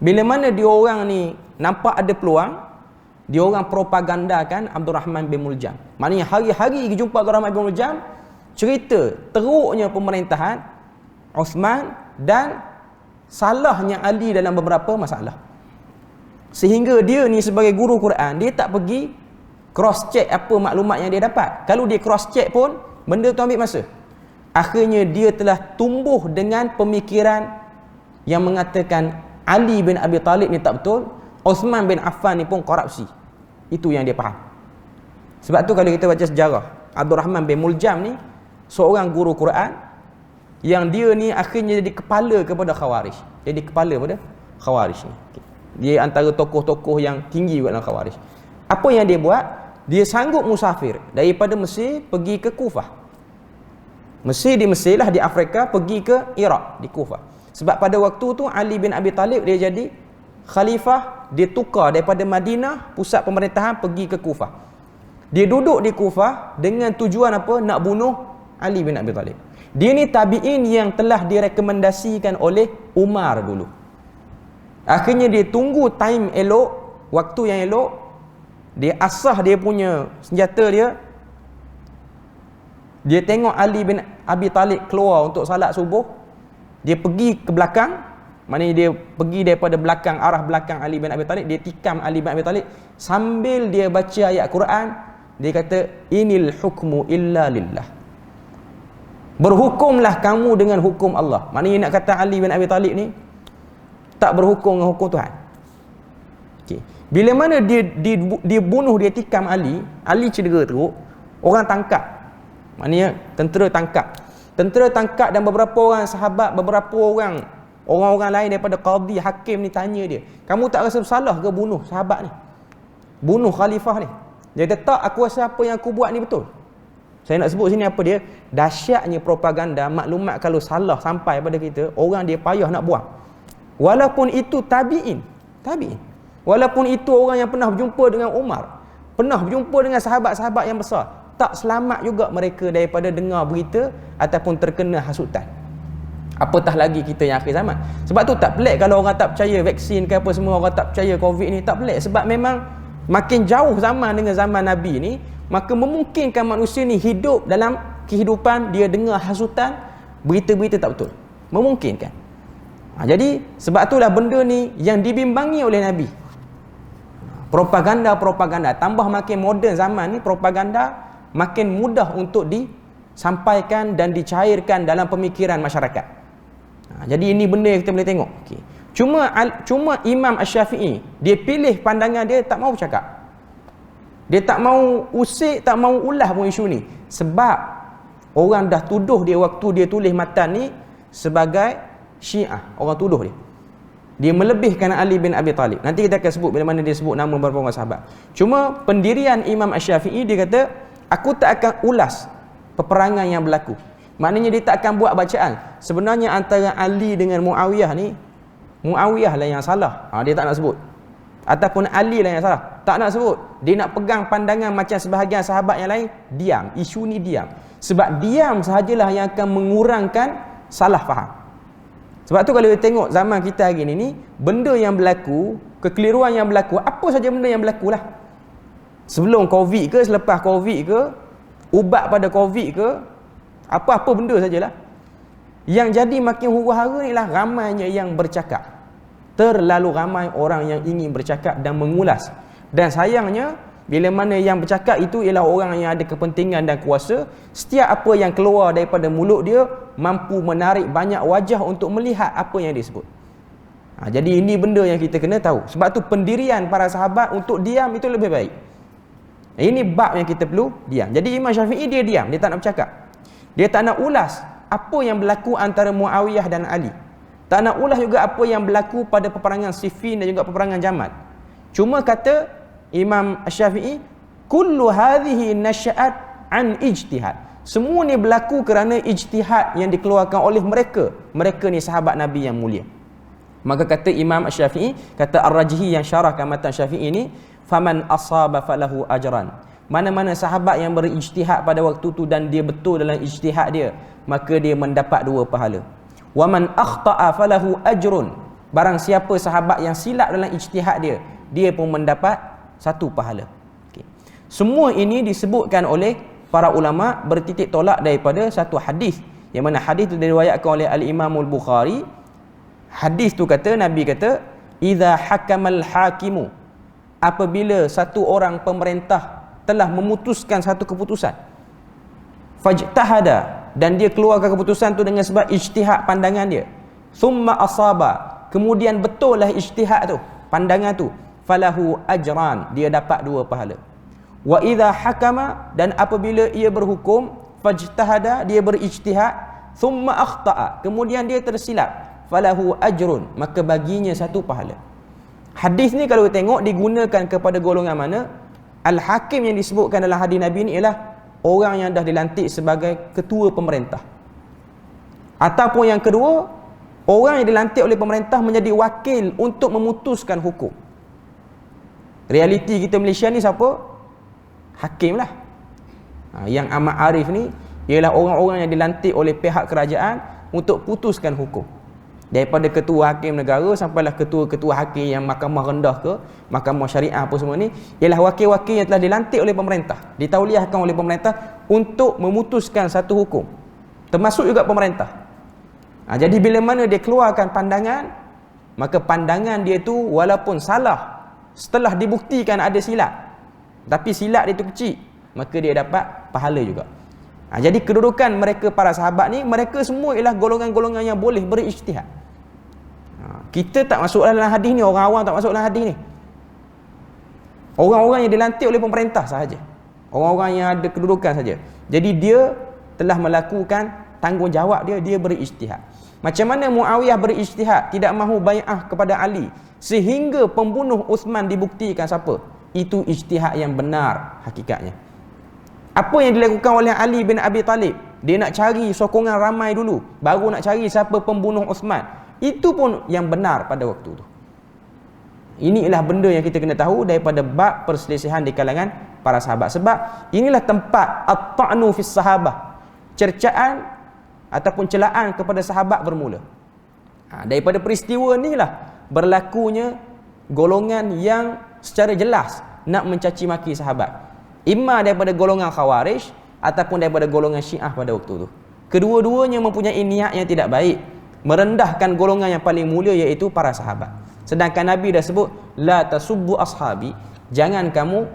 Bila mana dia orang ni nampak ada peluang, dia orang propagandakan Abdul Rahman bin Muljam. Maknanya hari-hari jumpa Abdul Rahman bin Muljam, cerita teruknya pemerintahan Uthman dan salahnya Ali dalam beberapa masalah. Sehingga dia ni sebagai guru Quran, dia tak pergi cross check apa maklumat yang dia dapat. Kalau dia cross check pun, benda tu ambil masa. Akhirnya dia telah tumbuh dengan pemikiran yang mengatakan Ali bin Abi Talib ni tak betul, Uthman bin Affan ni pun korupsi. Itu yang dia faham. Sebab tu kalau kita baca sejarah, Abdul Rahman bin Muljam ni seorang guru Quran yang dia ni akhirnya jadi kepala kepada Khawarij. Jadi kepala pada Khawarij ni. Dia antara tokoh-tokoh yang tinggi dalam Khawarij. Apa yang dia buat? Dia sanggup musafir daripada Mesir pergi ke Kufah. Mesir di Mesir lah, di Afrika, pergi ke Iraq, di Kufah. Sebab pada waktu tu Ali bin Abi Talib dia jadi khalifah, dia tukar daripada Madinah pusat pemerintahan pergi ke Kufah. Dia duduk di Kufah dengan tujuan apa? Nak bunuh Ali bin Abi Talib. Dia ni tabi'in yang telah direkomendasikan oleh Umar dulu. Akhirnya dia tunggu time elok, waktu yang elok, dia asah dia punya senjata dia. Dia tengok Ali bin Abi Talib keluar untuk salat subuh. Dia pergi ke belakang, maknanya dia pergi daripada belakang, arah belakang Ali bin Abi Talib, dia tikam Ali bin Abi Talib sambil dia baca ayat Quran. Dia kata, inil hukmu illa lillah. Berhukumlah kamu dengan hukum Allah. Maknanya nak kata Ali bin Abi Talib ni tak berhukum dengan hukum Tuhan. Okay. Bila mana dia bunuh, dia tikam Ali cedera teruk, orang tangkap. Maknanya tentera tangkap dan beberapa orang sahabat, beberapa orang-orang lain daripada qadi, hakim ni tanya dia, kamu tak rasa bersalah ke bunuh sahabat ni, bunuh khalifah ni? Dia kata, tak, aku rasa apa yang aku buat ni betul. Saya nak sebut sini apa dia, dahsyatnya propaganda. Maklumat kalau salah sampai pada kita, orang dia payah nak buang. Walaupun itu tabi'in. Walaupun itu orang yang pernah berjumpa dengan Umar, pernah berjumpa dengan sahabat-sahabat yang besar, tak selamat juga mereka daripada dengar berita ataupun terkena hasutan. Apatah lagi kita yang akhir zaman. Sebab tu tak pelik kalau orang tak percaya vaksin ke apa semua, orang tak percaya COVID ni, tak pelik. Sebab memang makin jauh zaman dengan zaman Nabi ni, maka memungkinkan manusia ni hidup dalam kehidupan dia dengar hasutan, berita-berita tak betul. Memungkinkan. Jadi sebab itulah benda ni yang dibimbangi oleh Nabi. Propaganda, tambah makin moden zaman ni, propaganda makin mudah untuk disampaikan dan dicairkan dalam pemikiran masyarakat. Jadi ini benda yang kita boleh tengok. Okay. Cuma Imam Asy-Syafi'i, dia pilih pandangan dia, tak mau cakap. Dia tak mau usik, tak mau ulah pun isu ni. Sebab orang dah tuduh dia waktu dia tulis matan ni sebagai Syiah. Orang tuduh dia. Dia melebihkan Ali bin Abi Talib. Nanti kita akan sebut bila mana dia sebut nama beberapa orang sahabat. Cuma pendirian Imam Asy-Syafi'i, dia kata, aku tak akan ulas peperangan yang berlaku. Maknanya dia tak akan buat bacaan. Sebenarnya antara Ali dengan Muawiyah ni, Muawiyah lah yang salah. Dia tak nak sebut. Ataupun Ali lah yang salah. Tak nak sebut. Dia nak pegang pandangan macam sebahagian sahabat yang lain, diam. Isu ni diam. Sebab diam sahajalah yang akan mengurangkan salah faham. Sebab tu kalau kita tengok zaman kita hari ni benda yang berlaku, kekeliruan yang berlaku, apa saja benda yang berlaku lah. Sebelum Covid ke, selepas Covid ke, ubat pada Covid ke, apa-apa benda sajalah. Yang jadi makin huru-hara ni lah ramainya yang bercakap. Terlalu ramai orang yang ingin bercakap dan mengulas. Dan sayangnya, bila mana yang bercakap itu ialah orang yang ada kepentingan dan kuasa, setiap apa yang keluar daripada mulut dia mampu menarik banyak wajah untuk melihat apa yang dia sebut. Jadi ini benda yang kita kena tahu. Sebab tu pendirian para sahabat untuk diam itu lebih baik. Ini bab yang kita perlu diam. Jadi Imam Syafi'i dia diam, dia tak nak bercakap. Dia tak nak ulas apa yang berlaku antara Muawiyah dan Ali. Tak nak ulas juga apa yang berlaku pada peperangan Siffin dan juga peperangan Jamal. Cuma kata Imam Syafi'i, kullu hadhihi nasya'at an ijtihad. Semua ni berlaku kerana ijtihad yang dikeluarkan oleh mereka. Mereka ni sahabat Nabi yang mulia. Maka kata Imam Syafi'i, kata Ar-Rajhi yang syarahkan matan Syafi'i ni, faman asaba falahu ajran. Mana-mana sahabat yang berijtihad pada waktu tu dan dia betul dalam ijtihad dia, maka dia mendapat 2 pahala. Wa man akhta'a falahu ajrun. Barang siapa sahabat yang silap dalam ijtihad dia, dia pun mendapat 1 pahala. Okay. Semua ini disebutkan oleh para ulama bertitik tolak daripada satu hadis, yang mana hadis itu diriwayatkan oleh Al-Imam Al-Bukhari. Hadis tu kata, Nabi kata, idza hakamal hakimu, apabila satu orang pemerintah telah memutuskan satu keputusan, fajtahada, dan dia keluarkan keputusan tu dengan sebab ijtihad pandangan dia, thumma asaba, kemudian betul lah ijtihad tu, pandangan tu, falahu ajran, dia dapat 2 pahala. Wa idza hakama, dan apabila ia berhukum, fajtahada, dia berijtihad, thumma akhta'a, kemudian dia tersilap, falahu ajrun, maka baginya 1 pahala. Hadis ni kalau kita tengok digunakan kepada golongan mana? Al-Hakim yang disebutkan dalam hadis Nabi ni ialah orang yang dah dilantik sebagai ketua pemerintah. Ataupun yang kedua, orang yang dilantik oleh pemerintah menjadi wakil untuk memutuskan hukum. Realiti kita Malaysia ni siapa? Hakim lah. Yang amat arif ni ialah orang-orang yang dilantik oleh pihak kerajaan untuk putuskan hukum. Daripada ketua hakim negara sampailah ketua-ketua hakim yang mahkamah rendah ke, mahkamah syariah apa semua ni, ialah wakil-wakil yang telah dilantik oleh pemerintah, ditauliahkan oleh pemerintah untuk memutuskan satu hukum. Termasuk juga pemerintah. Jadi bila mana dia keluarkan pandangan, maka pandangan dia tu walaupun salah, setelah dibuktikan ada silap, tapi silap dia tu kecil, maka dia dapat pahala juga. Jadi kedudukan mereka para sahabat ni, mereka semua ialah golongan-golongan yang boleh berijtihad. Kita tak masuk dalam hadis ni, orang awam tak masuk dalam hadis ni. Orang-orang yang dilantik oleh pemerintah sahaja, orang-orang yang ada kedudukan saja. Jadi dia telah melakukan tanggungjawab dia, dia berijtihad. Macam mana Muawiyah berijtihad, tidak mahu bai'ah kepada Ali, sehingga pembunuh Uthman dibuktikan siapa? Itu ijtihad yang benar hakikatnya. Apa yang dilakukan oleh Ali bin Abi Talib? Dia nak cari sokongan ramai dulu, baru nak cari siapa pembunuh Uthman. Itu pun yang benar pada waktu tu. Inilah benda yang kita kena tahu daripada bab perselisihan di kalangan para sahabat. Sebab inilah tempat at-ta'nu fis sahabah, cercaan ataupun celaan kepada sahabat bermula. Daripada peristiwa inilah berlakunya golongan yang secara jelas nak mencaci maki sahabat, imma daripada golongan Khawarij ataupun daripada golongan Syiah pada waktu itu. Kedua-duanya mempunyai niat yang tidak baik, merendahkan golongan yang paling mulia iaitu para sahabat. Sedangkan Nabi dah sebut, la tasubbu ashabi, jangan kamu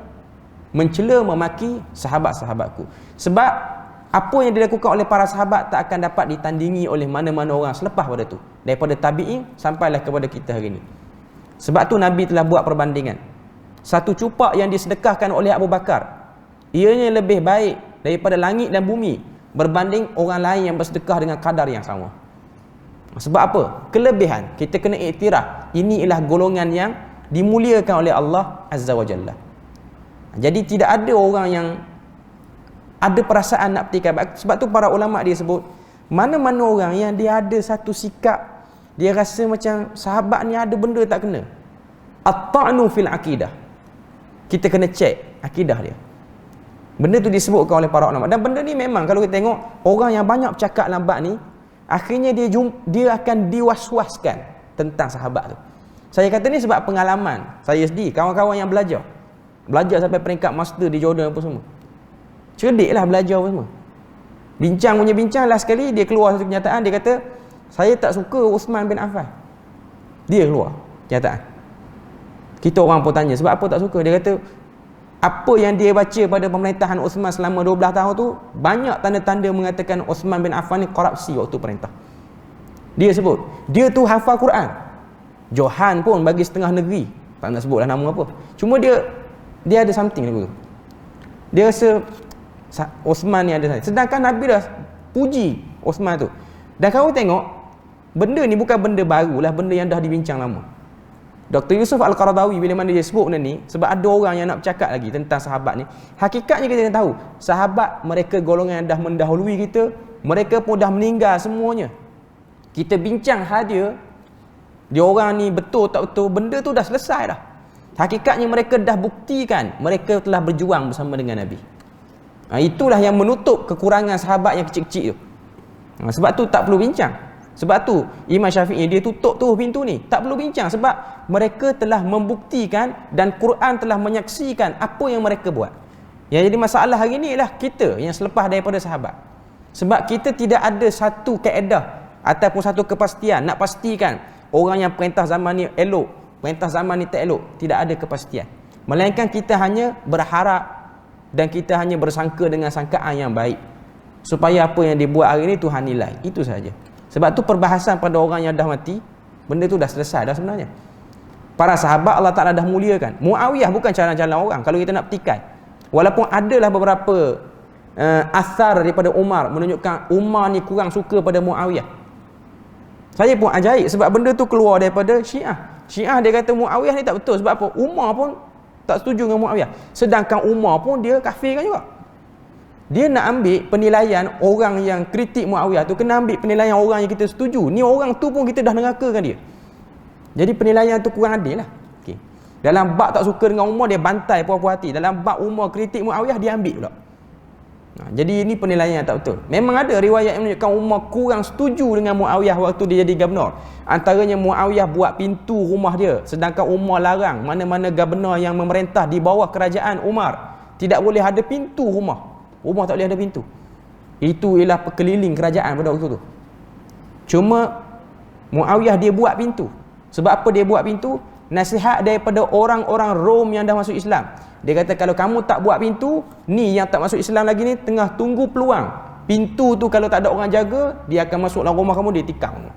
mencela memaki sahabat-sahabatku. Sebab apa yang dilakukan oleh para sahabat tak akan dapat ditandingi oleh mana-mana orang selepas pada tu, daripada tabi'in sampailah kepada kita hari ini. Sebab tu Nabi telah buat perbandingan. Satu cupak yang disedekahkan oleh Abu Bakar, ianya lebih baik daripada langit dan bumi berbanding orang lain yang bersedekah dengan kadar yang sama. Sebab apa? Kelebihan. Kita kena iktiraf, ini ialah golongan yang dimuliakan oleh Allah Azza wa Jalla. Jadi tidak ada orang yang ada perasaan nak petikai. Sebab tu para ulama dia sebut, mana-mana orang yang dia ada satu sikap, dia rasa macam sahabat ni ada benda tak kena, at-ta'nu fil akidah, kita kena cek akidah dia. Benda tu disebutkan oleh para ulama. Dan benda ni memang kalau kita tengok orang yang banyak bercakap lambat ni, Akhirnya dia akan diwaswaskan tentang sahabat tu. Saya kata ni sebab pengalaman saya sendiri, kawan-kawan yang belajar sampai peringkat master di Jordan apa semua. Cerdiklah belajar apa semua. Bincang, last sekali dia keluar satu kenyataan, dia kata saya tak suka Uthman bin Affan. Dia keluar kenyataan. Kita orang pun tanya sebab apa tak suka. Dia kata apa yang dia baca pada pemerintahan Uthman selama 12 tahun tu, banyak tanda-tanda mengatakan Uthman bin Affan ni korupsi waktu perintah. Dia sebut dia tu hafal Quran. Johan pun bagi setengah negeri, tak nak sebutlah nama apa. Cuma dia ada something tu. Dia rasa Uthman ni ada. Sedangkan Nabi dah puji Uthman tu. Dan kau tengok, benda ni bukan benda baru lah, benda yang dah dibincang lama. Dr. Yusuf Al-Qaradawi bila mana dia sebut benda ni, sebab ada orang yang nak bercakap lagi tentang sahabat ni. Hakikatnya kita kena tahu, sahabat mereka golongan yang dah mendahului kita, mereka pun dah meninggal semuanya. Kita bincang dia orang ni betul tak betul, benda tu dah selesai dah. Hakikatnya mereka dah buktikan mereka telah berjuang bersama dengan Nabi. Itulah yang menutup kekurangan sahabat yang kecil-kecil tu. Sebab tu tak perlu bincang. Sebab tu Imam Syafi'i dia tutup tu pintu ni, tak perlu bincang sebab mereka telah membuktikan dan Quran telah menyaksikan apa yang mereka buat. Yang jadi masalah hari ni ialah kita yang selepas daripada sahabat. Sebab kita tidak ada satu kaedah ataupun satu kepastian nak pastikan orang yang perintah zaman ni elok, perintah zaman ni tak elok. Tidak ada kepastian. Melainkan kita hanya berharap dan kita hanya bersangka dengan sangkaan yang baik, supaya apa yang dibuat hari ni Tuhan nilai. Itu saja. Sebab tu perbahasan pada orang yang dah mati, benda tu dah selesai dah sebenarnya. Para sahabat Allah Ta'ala dah muliakan. Muawiyah bukan calon-calon orang kalau kita nak petikai. Walaupun adalah beberapa asar daripada Umar menunjukkan Umar ni kurang suka pada Muawiyah. Saya pun ajaib sebab benda tu keluar daripada Syiah. Syiah dia kata Muawiyah ni tak betul. Sebab apa? Umar pun tak setuju dengan Muawiyah. Sedangkan Umar pun dia kafirkan juga. Dia nak ambil penilaian orang yang kritik Muawiyah tu, kena ambil penilaian orang yang kita setuju. Ni orang tu pun kita dah nerakakan dia. Jadi penilaian tu kurang adil lah. Okay. Dalam bab tak suka dengan Umar, dia bantai puas-puas hati. Dalam bab Umar kritik Muawiyah, dia ambil pula. Jadi ini penilaian yang tak betul. Memang ada riwayat yang menunjukkan Umar kurang setuju dengan Muawiyah waktu dia jadi gubernur. Antaranya Muawiyah buat pintu rumah dia, sedangkan Umar larang mana-mana gubernur yang memerintah di bawah kerajaan Umar tidak boleh ada pintu rumah. Umar tak boleh ada pintu. Itu ialah perkeliling kerajaan pada waktu tu. Cuma Muawiyah dia buat pintu. Sebab apa dia buat pintu? Nasihat daripada orang-orang Rom yang dah masuk Islam. Dia kata kalau kamu tak buat pintu, ni yang tak masuk Islam lagi ni tengah tunggu peluang. Pintu tu kalau tak ada orang jaga, dia akan masuk dalam rumah kamu, dia tikam.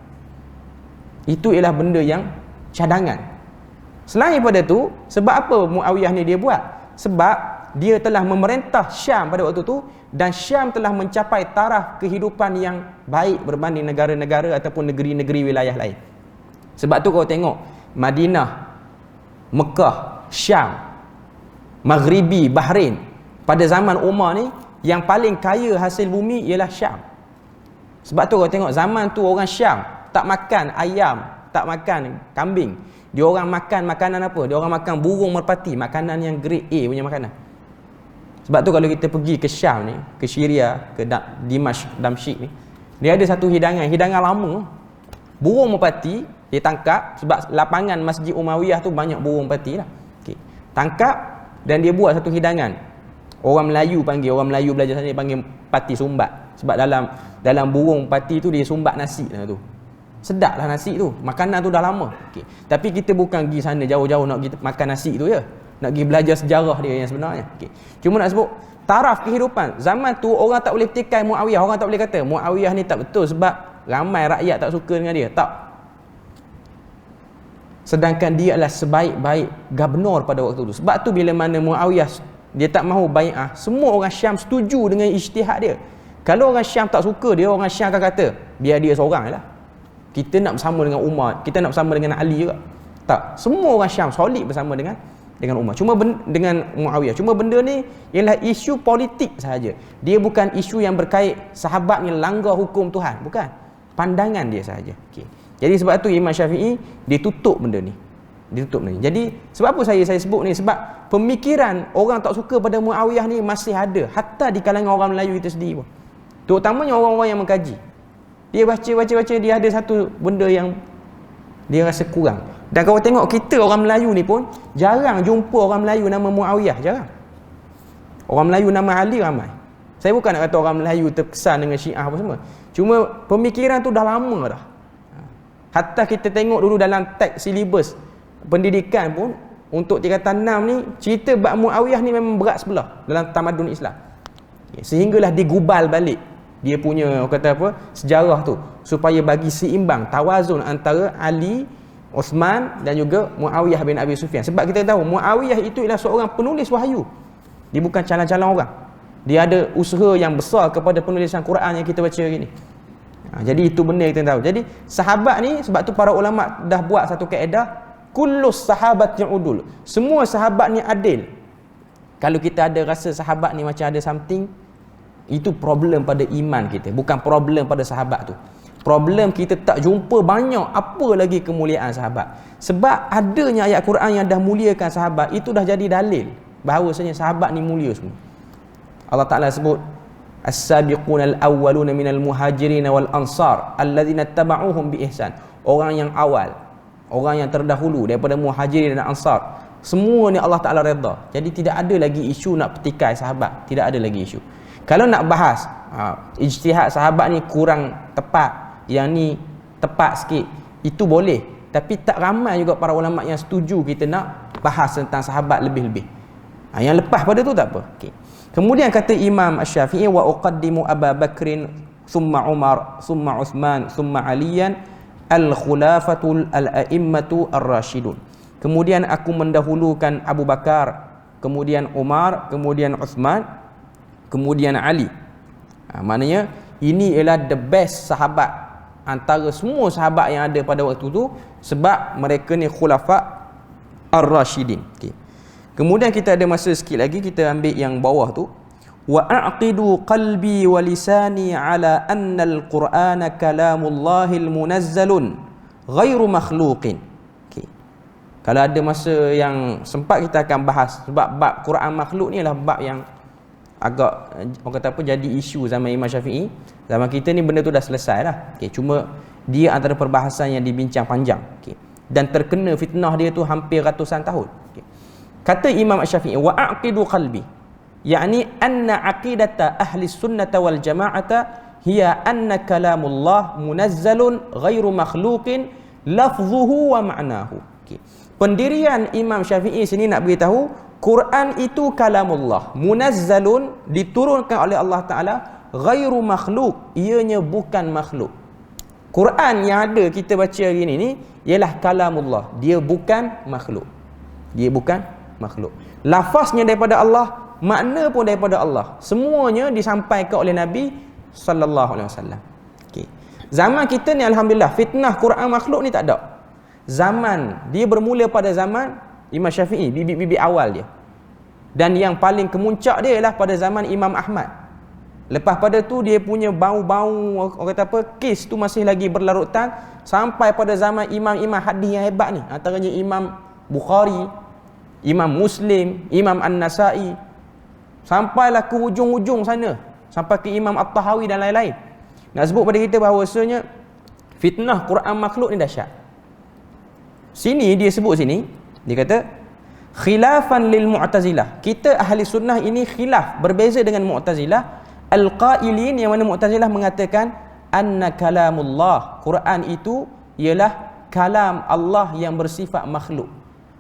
Itu ialah benda yang cadangan. Selain daripada tu, sebab apa Muawiyah ni dia buat? Sebab dia telah memerintah Syam pada waktu tu, dan Syam telah mencapai taraf kehidupan yang baik berbanding negara-negara ataupun negeri-negeri wilayah lain. Sebab tu kau tengok Madinah, Mekah, Syam, Maghribi, Bahrain, pada zaman Umar ni yang paling kaya hasil bumi ialah Syam. Sebab tu kau tengok zaman tu orang Syam tak makan ayam, tak makan kambing. Dia orang makan makanan apa? Dia orang makan burung merpati, makanan yang grade A punya makanan. Sebab tu kalau kita pergi ke Syam ni, ke Syria, ke Damsyik ni, dia ada satu hidangan lama. Burung merpati dia tangkap, sebab lapangan Masjid Umayyah tu banyak burung merpati lah. Okay. Tangkap dan dia buat satu hidangan. Orang Melayu belajar sana dia panggil pati sumbat. Sebab dalam burung merpati tu dia sumbat nasi lah tu. Sedap lah nasi tu. Makanan tu dah lama. Okay. Tapi kita bukan pergi sana jauh-jauh nak pergi makan nasi tu je. Nak pergi belajar sejarah dia yang sebenarnya. Okay. Cuma nak sebut taraf kehidupan. Zaman tu orang tak boleh petikai Muawiyah. Orang tak boleh kata Muawiyah ni tak betul sebab ramai rakyat tak suka dengan dia. Tak. Sedangkan dia adalah sebaik-baik gubernur pada waktu tu. Sebab tu bila mana Muawiyah dia tak mahu bai'ah, semua orang Syam setuju dengan ijtihad dia. Kalau orang Syam tak suka dia, orang Syam akan kata biar dia seorang lah. Kita nak bersama dengan Umar, kita nak bersama dengan Ali juga. Tak. Semua orang Syam solid bersama dengan Umar. Dengan Muawiyah. Cuma benda ni ialah isu politik sahaja. Dia bukan isu yang berkait sahabat ni langgar hukum Tuhan. Bukan. Pandangan dia sahaja. Okay. Jadi sebab tu Imam Syafi'i ditutup benda ni. Jadi sebab apa saya sebut ni? Sebab pemikiran orang tak suka pada Muawiyah ni masih ada. Hatta di kalangan orang Melayu kita sendiri pun. Terutamanya orang-orang yang mengkaji. dia baca, dia ada satu benda yang dia rasa kurang. Dan kalau tengok kita orang Melayu ni pun jarang jumpa orang Melayu nama Muawiyah, jarang. Orang Melayu nama Ali ramai. Saya bukan nak kata orang Melayu terkesan dengan Syiah apa semua. Cuma pemikiran tu dah lama dah. Hatta kita tengok dulu dalam teks silibus pendidikan pun untuk tingkatan 6 ni, cerita bab Muawiyah ni memang berat sebelah dalam tamadun Islam. Sehinggalah digubal balik dia punya kata apa sejarah tu supaya bagi seimbang tawazun antara Ali, Osman dan juga Muawiyah bin Abi Sufyan. Sebab kita tahu Muawiyah itu ialah seorang penulis wahyu. Dia bukan calon-calon orang. Dia ada usaha yang besar kepada penulisan Quran yang kita baca hari ni. Jadi itu benda yang kita tahu. Jadi sahabat ni, sebab tu para ulama dah buat satu kaedah, kullus sahabat yang udul. Semua sahabat ni adil. Kalau kita ada rasa sahabat ni macam ada something, itu problem pada iman kita, bukan problem pada sahabat tu. Problem kita tak jumpa banyak apa lagi kemuliaan sahabat. Sebab adanya ayat Quran yang dah muliakan sahabat, itu dah jadi dalil bahawasanya sahabat ni mulia semua. Allah Ta'ala sebut as-sabiqunal awwaluna minal muhajirin wal ansar alladzina tabauhum bi ihsan. Orang yang awal, orang yang terdahulu daripada muhajirin dan ansar, semua ni Allah Ta'ala redha. Jadi tidak ada lagi isu nak petikai sahabat, tidak ada lagi isu. Kalau nak bahas ijtihad sahabat ni kurang tepat, yang ni tepat sikit, itu boleh. Tapi tak ramai juga para ulama yang setuju kita nak bahas tentang sahabat lebih-lebih. Yang lepas pada tu tak apa. Okay. Kemudian kata Imam Asy-Syafi'i, wa uqaddimu Abu Bakrin thumma Umar thumma Uthman thumma Aliyan al-khulafatul al-a'immatu ar-rasyidun. Kemudian aku mendahulukan Abu Bakar, kemudian Umar, kemudian Uthman, kemudian Ali. Maknanya ini ialah the best sahabat antara semua sahabat yang ada pada waktu tu, sebab mereka ni khulafa ar-rasyidin. Okay. Kemudian kita ada masa sikit lagi, kita ambil yang bawah tu, wa aqidu qalbi wa lisani ala anna al-Qur'ana kalamullahil munazzalun ghairu makhluqin. Okay. Kalau ada masa yang sempat kita akan bahas, sebab bab Quran makhluk ni adalah bab yang agak orang kata apa jadi isu zaman Imam Syafi'i. Zaman kita ni benda tu dah selesai dah. Okay. Cuma dia antara perbahasan yang dibincang panjang. Okay. Dan terkena fitnah dia tu hampir ratusan tahun. Okay. Kata Imam Asy-Syafi'i, wa aqidu qalbi, yakni anna aqidata ahli sunnata wal jama'ata hiya anna kalamullah munazzalun ghairu makhluqin lafzuhu wa ma'nahu. Okay. Pendirian Imam Syafi'i sini nak beritahu Quran itu kalamullah, munazzalun, diturunkan oleh Allah Ta'ala, ghairu makhluk, ianya bukan makhluk. Quran yang ada kita baca hari ni ialah kalamullah, dia bukan makhluk. Dia bukan makhluk. Lafaznya daripada Allah, makna pun daripada Allah. Semuanya disampaikan oleh Nabi sallallahu alaihi wasallam. Okey. Zaman kita ni alhamdulillah fitnah Quran makhluk ni tak ada. Zaman dia bermula pada zaman Imam Syafi'i, bibit-bibit awal dia. Dan yang paling kemuncak dia ialah pada zaman Imam Ahmad. Lepas pada tu dia punya bau-bau orang kata apa, kes tu masih lagi berlarutan sampai pada zaman imam-imam hadis yang hebat ni. Antaranya Imam Bukhari, Imam Muslim, Imam An-Nasa'i, sampailah ke hujung-hujung sana, sampai ke Imam At-Tahawi dan lain-lain. Nak sebut pada kita bahawasanya fitnah Quran makhluk ni dahsyat. Sini dia sebut sini, dia kata khilafan lil Mu'tazilah. Kita ahli sunnah ini khilaf, berbeza dengan Mu'tazilah. Al-qailin, yang mana Mu'tazilah mengatakan anna kalamullah, Quran itu ialah kalam Allah yang bersifat makhluk.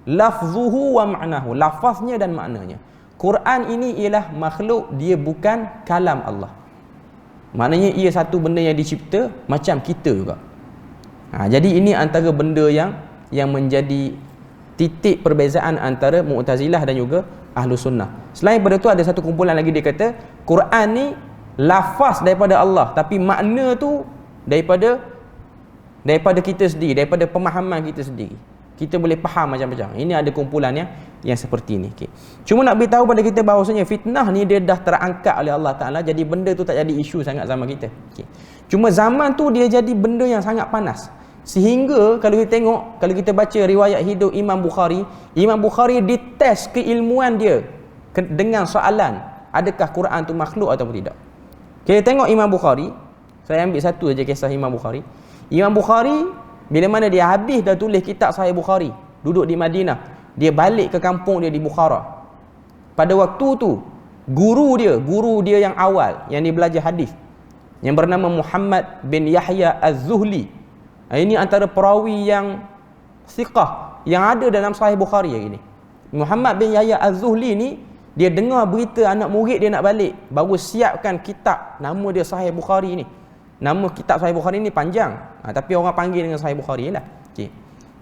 Lafzuhu wa ma'nahu, lafaznya dan maknanya. Quran ini ialah makhluk, dia bukan kalam Allah. Maknanya ia satu benda yang dicipta macam kita juga. Jadi ini antara benda yang menjadi titik perbezaan antara Mu'tazilah dan juga Ahlu Sunnah. Selain daripada tu ada satu kumpulan lagi, dia kata Quran ni lafaz daripada Allah, tapi makna tu daripada kita sendiri, daripada pemahaman kita sendiri. Kita boleh faham macam-macam. Ini ada kumpulannya yang seperti ini. Okay. Cuma nak beritahu pada kita bahawasanya fitnah ni dia dah terangkat oleh Allah Ta'ala, jadi benda tu tak jadi isu sangat zaman kita. Okay. Cuma zaman tu dia jadi benda yang sangat panas. Sehingga kalau kita tengok, kalau kita baca riwayat hidup Imam Bukhari dites keilmuan dia dengan soalan, adakah Quran tu makhluk ataupun tidak. Kita tengok Imam Bukhari, Saya ambil satu saja kisah Imam Bukhari. Imam Bukhari bila mana dia habis dah tulis kitab Sahih Bukhari, duduk di Madinah, dia balik ke kampung dia di Bukhara. Pada waktu tu guru dia yang awal yang dia belajar hadis, yang bernama Muhammad bin Yahya Az-Zuhli. Ini antara perawi yang thiqah yang ada dalam Sahih Bukhari hari ni. Muhammad bin Yahya Az-Zuhli ni, dia dengar berita anak murid dia nak balik, baru siapkan kitab, nama dia Sahih Bukhari ni. Nama kitab Sahih Bukhari ni panjang, tapi orang panggil dengan Sahih Bukhari lah. Okay.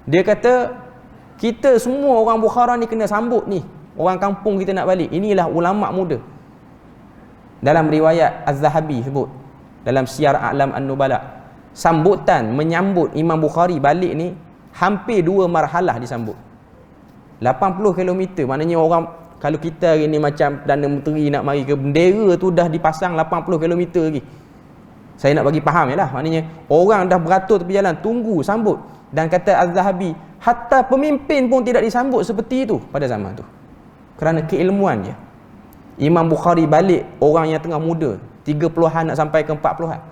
Dia kata, kita semua orang Bukhara ni kena sambut ni, orang kampung kita nak balik. Inilah ulama muda. Dalam riwayat Az-Zahabi sebut, dalam Siyar A'lam An-Nubala, sambutan menyambut Imam Bukhari balik ni hampir 2 marhalah disambut. 80 km, maknanya orang, kalau kita hari ni macam Perdana Menteri nak mari ke, bendera tu dah dipasang 80 km lagi. Saya nak bagi faham je lah, maknanya orang dah beratur tepi jalan tunggu sambut. Dan kata Az-Zahabi, hatta pemimpin pun tidak disambut seperti itu pada zaman tu, kerana keilmuan dia. Imam Bukhari balik, orang yang tengah muda, 30-an nak sampai ke 40-an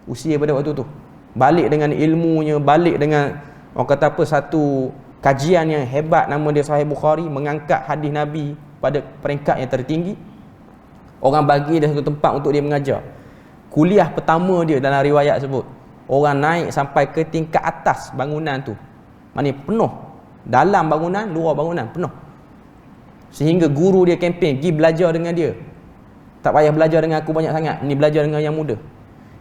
usia pada waktu tu, balik dengan ilmunya, balik dengan orang kata apa, satu kajian yang hebat, nama dia Sahih Bukhari, mengangkat hadis Nabi pada peringkat yang tertinggi. Orang bagi dia satu tempat untuk dia mengajar. Kuliah pertama dia dalam riwayat sebut, orang naik sampai ke tingkat atas bangunan tu, maknanya penuh, dalam bangunan, luar bangunan penuh. Sehingga guru dia kempen, pergi belajar dengan dia, tak payah belajar dengan aku banyak sangat, ni belajar dengan yang muda.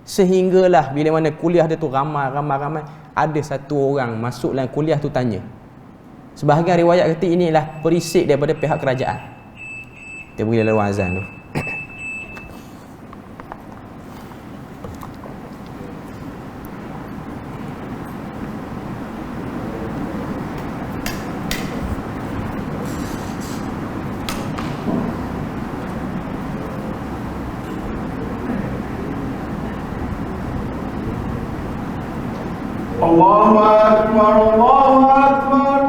Sehinggalah bila mana kuliah dia tu ramai, ada satu orang masuk dalam kuliah tu tanya. Sebahagian riwayat kata inilah perisik daripada pihak kerajaan. Dia beri lalu azan tu. Allahu Akbar, Allahu Akbar,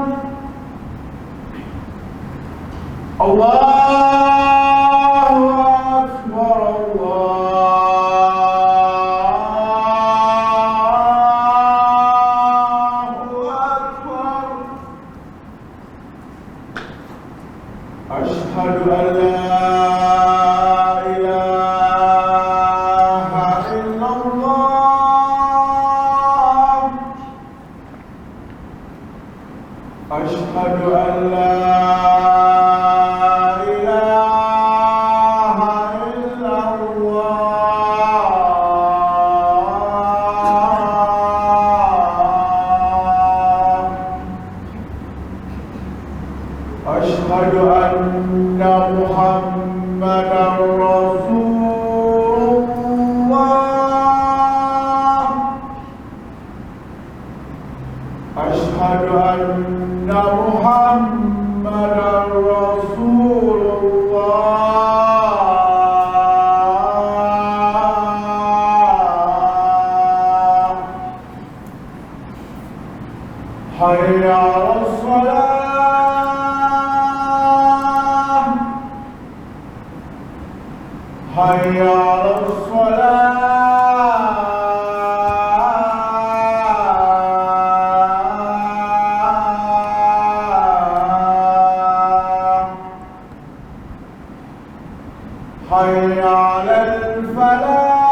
Allahu Akbar, Allahu Akbar. Asyhadu an la Asyhadu an la ilaha illallah. Asyhadu anna Muhammadar Rasulullah. Asyhadu anna Muhammadar Rasulullah. Hayya 'alas salah, hayya 'alas salah. حي على الفلاح،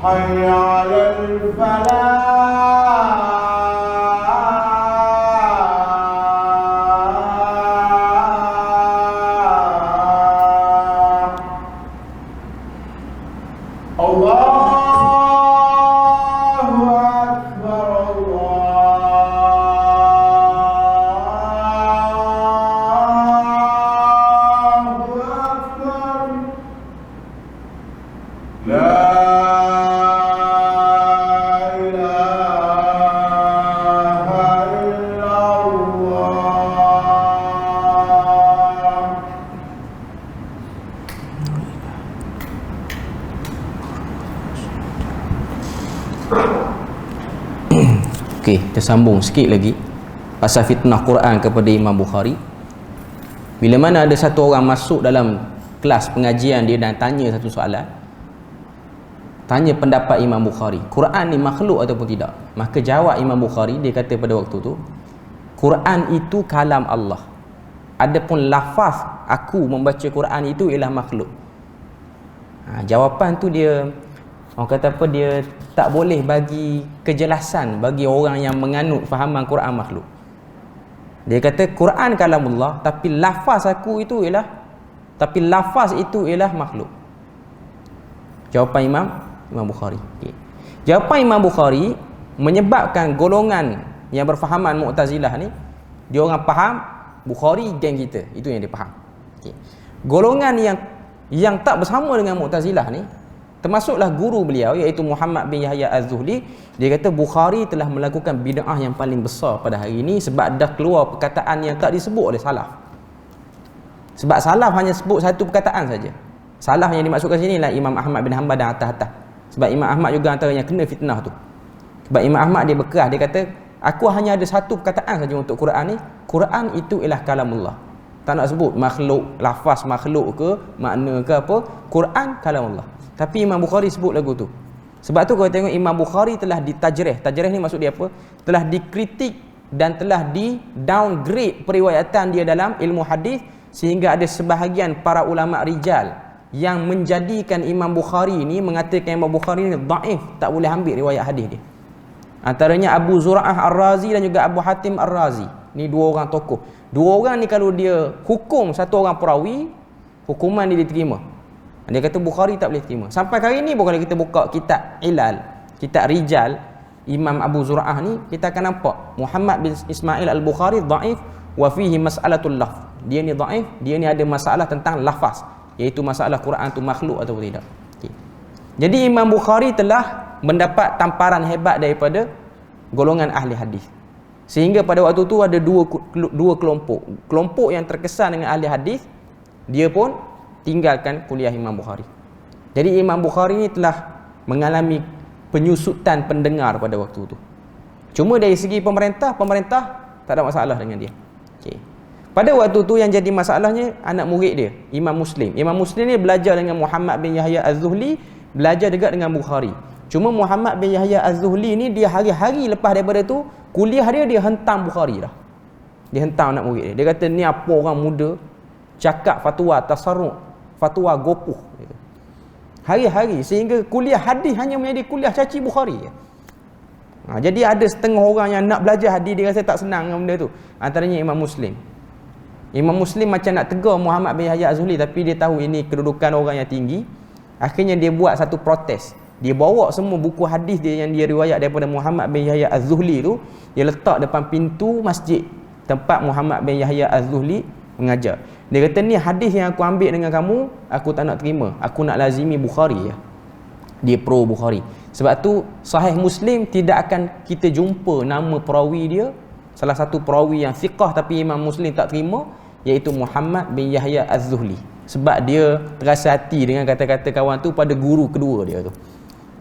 حي على الفلاح. Allahu Akbar, Okey, kita sambung sikit lagi pasal fitnah Quran kepada Imam Bukhari. Bila mana ada satu orang masuk dalam kelas pengajian dia dan tanya satu soalan, tanya pendapat Imam Bukhari, Quran ni makhluk ataupun tidak. Maka jawab Imam Bukhari, dia kata pada waktu tu, Quran itu kalam Allah. Adapun lafaz aku membaca Quran itu ialah makhluk. Jawapan tu dia, orang kata apa, dia tak boleh bagi kejelasan bagi orang yang menganut fahaman Quran makhluk. Dia kata Quran kalamullah, tapi lafaz itu ialah makhluk. Jawapan Imam Bukhari. Okay. Jawapan Imam Bukhari menyebabkan golongan yang berfahaman Mu'tazilah ni, dia orang faham Bukhari geng kita, itu yang dia faham. Okay. Golongan yang tak bersama dengan Mu'tazilah ni, termasuklah guru beliau iaitu Muhammad bin Yahya Az-Zuhli, dia kata Bukhari telah melakukan bid'ah yang paling besar pada hari ini sebab dah keluar perkataan yang tak disebut oleh salaf. Sebab salaf hanya sebut satu perkataan saja. Salaf yang dimaksudkan sini lah Imam Ahmad bin Hanbal dan atas-atas. Sebab Imam Ahmad juga antara yang kena fitnah tu. Sebab Imam Ahmad dia berkerah, dia kata aku hanya ada satu perkataan saja untuk Quran ni, Quran itu ialah kalamullah. Tak nak sebut makhluk, lafaz makhluk ke, makna ke apa, Quran kalamullah. Tapi Imam Bukhari sebut lagu tu. Sebab tu kalau tengok Imam Bukhari telah ditajrih. Tajrih ni maksud dia apa? Telah dikritik dan telah di downgrade periwayatan dia dalam ilmu hadis, sehingga ada sebahagian para ulama rijal yang menjadikan Imam Bukhari ni, mengatakan Imam Bukhari ni dhaif, tak boleh ambil riwayat hadis dia. Antaranya Abu Zur'ah Ar-Razi dan juga Abu Hatim Ar-Razi. Ni dua orang tokoh. Dua orang ni kalau dia hukum satu orang perawi, hukuman dia diterima. Dia kata Bukhari tak boleh terima. Sampai hari ni kalau kita buka kitab Ilal, kitab Rijal Imam Abu Zur'ah ni, kita akan nampak Muhammad bin Ismail Al-Bukhari dhaif wa fihi mas'alatul lafz. Dia ni dhaif, dia ni ada masalah tentang lafaz, iaitu masalah Quran tu makhluk atau tidak. Okay. Jadi Imam Bukhari telah mendapat tamparan hebat daripada golongan ahli hadis. Sehingga pada waktu tu ada dua kelompok. Kelompok yang terkesan dengan ahli hadis, dia pun tinggalkan kuliah Imam Bukhari. Jadi Imam Bukhari ni telah mengalami penyusutan pendengar pada waktu tu. Cuma dari segi pemerintah tak ada masalah dengan dia. Okay. Pada waktu tu yang jadi masalahnya anak murid dia, Imam Muslim. Imam Muslim ni belajar dengan Muhammad bin Yahya Az-Zuhli, belajar juga dengan Bukhari. Cuma Muhammad bin Yahya Az-Zuhli ni, dia hari-hari lepas daripada tu, kuliah dia hentam Bukhari dah. Dia hentam anak murid dia. Dia kata ni apa orang muda cakap fatwa tasarruf, fatwa gopuh. Hari-hari, sehingga kuliah hadis hanya menjadi kuliah caci Bukhari. Jadi ada setengah orang yang nak belajar hadis, dia rasa tak senang dengan benda tu. Antaranya Imam Muslim. Imam Muslim macam nak tegur Muhammad bin Yahya Az-Zuhli, tapi dia tahu ini kedudukan orang yang tinggi. Akhirnya dia buat satu protes. Dia bawa semua buku hadis dia yang dia riwayat daripada Muhammad bin Yahya Az-Zuhli tu, dia letak depan pintu masjid tempat Muhammad bin Yahya Az-Zuhli mengajar. Dia kata ni hadis yang aku ambil dengan kamu, aku tak nak terima. Aku nak lazimi Bukhari ya. Dia pro Bukhari. Sebab tu Sahih Muslim tidak akan kita jumpa nama perawi dia, salah satu perawi yang thiqah tapi Imam Muslim tak terima, iaitu Muhammad bin Yahya Az-Zuhli. Sebab dia terasa hati dengan kata-kata kawan tu pada guru kedua dia tu.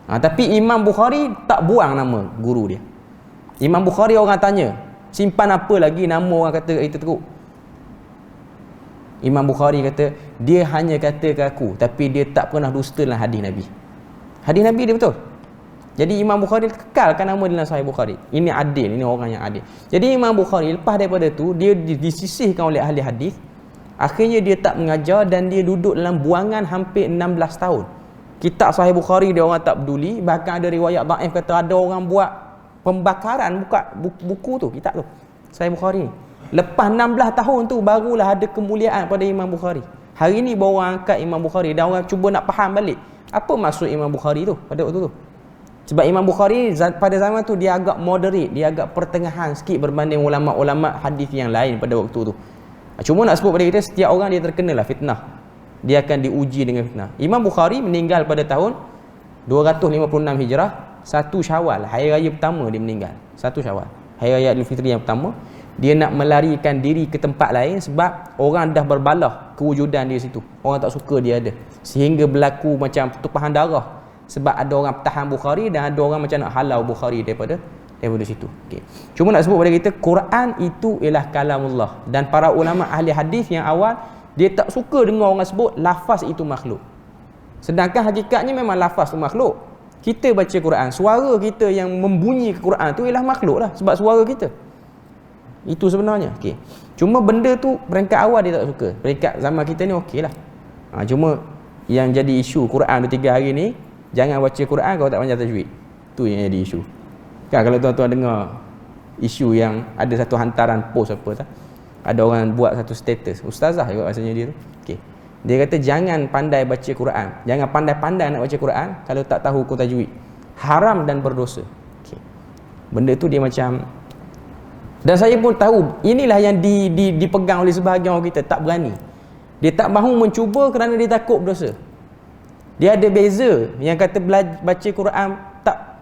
Tapi Imam Bukhari tak buang nama guru dia. Imam Bukhari orang tanya, simpan apa lagi nama orang kata itu teruk? Imam Bukhari kata, dia hanya kata ke aku, tapi dia tak pernah dusta dalam hadis Nabi. Hadis Nabi dia betul. Jadi Imam Bukhari kekalkan nama dalam Sahih Bukhari. Ini adil, ini orang yang adil. Jadi Imam Bukhari lepas daripada tu, dia disisihkan oleh ahli hadis. Akhirnya dia tak mengajar dan dia duduk dalam buangan hampir 16 tahun. Kitab Sahih Bukhari dia orang tak peduli. Bahkan ada riwayat dhaif kata ada orang buat pembakaran buka buku tu, kitab tu, Sahih Bukhari ni. Lepas 16 tahun tu barulah ada kemuliaan pada Imam Bukhari. Hari ni baru orang angkat Imam Bukhari dan orang cuba nak faham balik apa maksud Imam Bukhari tu pada waktu tu. Sebab Imam Bukhari pada zaman tu dia agak moderate, dia agak pertengahan sikit berbanding ulama-ulama hadis yang lain pada waktu tu. Cuma nak sebut pada kita, setiap orang dia terkenalah fitnah. Dia akan diuji dengan fitnah. Imam Bukhari meninggal pada tahun 256 Hijrah, 1 Syawal, hari raya pertama dia meninggal. 1 Syawal, hari raya Aidilfitri yang pertama. Dia nak melarikan diri ke tempat lain sebab orang dah berbalah kewujudan dia situ. Orang tak suka dia ada. Sehingga berlaku macam tumpahan darah. Sebab ada orang tahan Bukhari dan ada orang macam nak halau Bukhari daripada situ. Okay. Cuma nak sebut pada kita, Quran itu ialah kalamullah. Dan para ulama ahli hadis yang awal, Dia tak suka dengar orang sebut lafaz itu makhluk. Sedangkan hakikatnya memang lafaz tu makhluk. Kita baca Quran, suara kita yang membunyi ke Quran tu ialah makhluk lah, sebab suara kita. Itu sebenarnya. Okey. Cuma benda tu peringkat awal dia tak suka. Peringkat zaman kita ni okey lah. Cuma yang jadi isu Quran 2-3 hari ni, jangan baca Quran kalau tak pandai tajwid. Tu yang jadi isu. Kan kalau tuan-tuan dengar isu yang ada satu hantaran post apa tak? Ada orang buat satu status, ustazah juga rasanya dia tu. Okey. Dia kata jangan pandai baca Quran. Jangan pandai-pandai nak baca Quran kalau tak tahu hukum tajwid. Haram dan berdosa. Okey. Benda tu dia macam, dan saya pun tahu inilah yang dipegang oleh sebahagian orang kita, tak berani. Dia tak mahu mencuba kerana dia takut berdosa. Dia ada beza yang kata baca Quran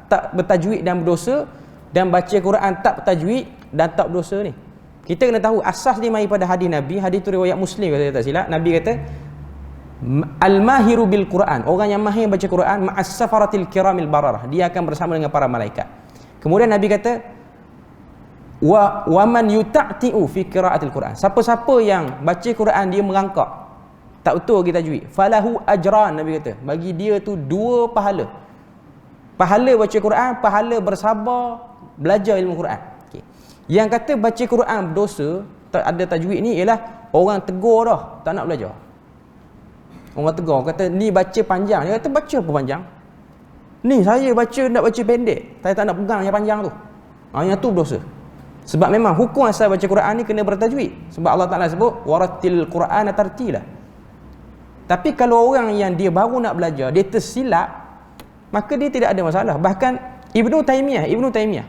tak bertajwid dan berdosa, dan baca Quran tak bertajwid dan tak berdosa ni. Kita kena tahu asas dia mari pada hadis Nabi. Hadis tu riwayat Muslim kalau saya tak silap. Nabi kata al-mahiru bil Quran, orang yang mahir baca Quran, ma'as safaratil kiramil bararah, dia akan bersama dengan para malaikat. Kemudian Nabi kata wa man yuta'tiu fi qiraatil Quran, siapa-siapa yang baca Quran dia merangkak, tak betul kita tajwid, falahu ajran, Nabi kata bagi dia tu 2 pahala. Pahala baca Quran, pahala bersabar belajar ilmu Quran. Okay. Yang kata baca Quran berdosa, tak ada tajwid ni ialah orang tegur dah, tak nak belajar. Orang tegur, kata ni baca panjang. Dia kata baca apa panjang? Ni saya baca nak baca pendek, saya tak nak pegang yang panjang tu. Yang tu berdosa. Sebab memang hukum asal baca Quran ni kena bertajwid. Sebab Allah Ta'ala sebut warattil Quran tartila. Tapi kalau orang yang dia baru nak belajar, dia tersilap, maka dia tidak ada masalah. Bahkan Ibnu Taimiyah,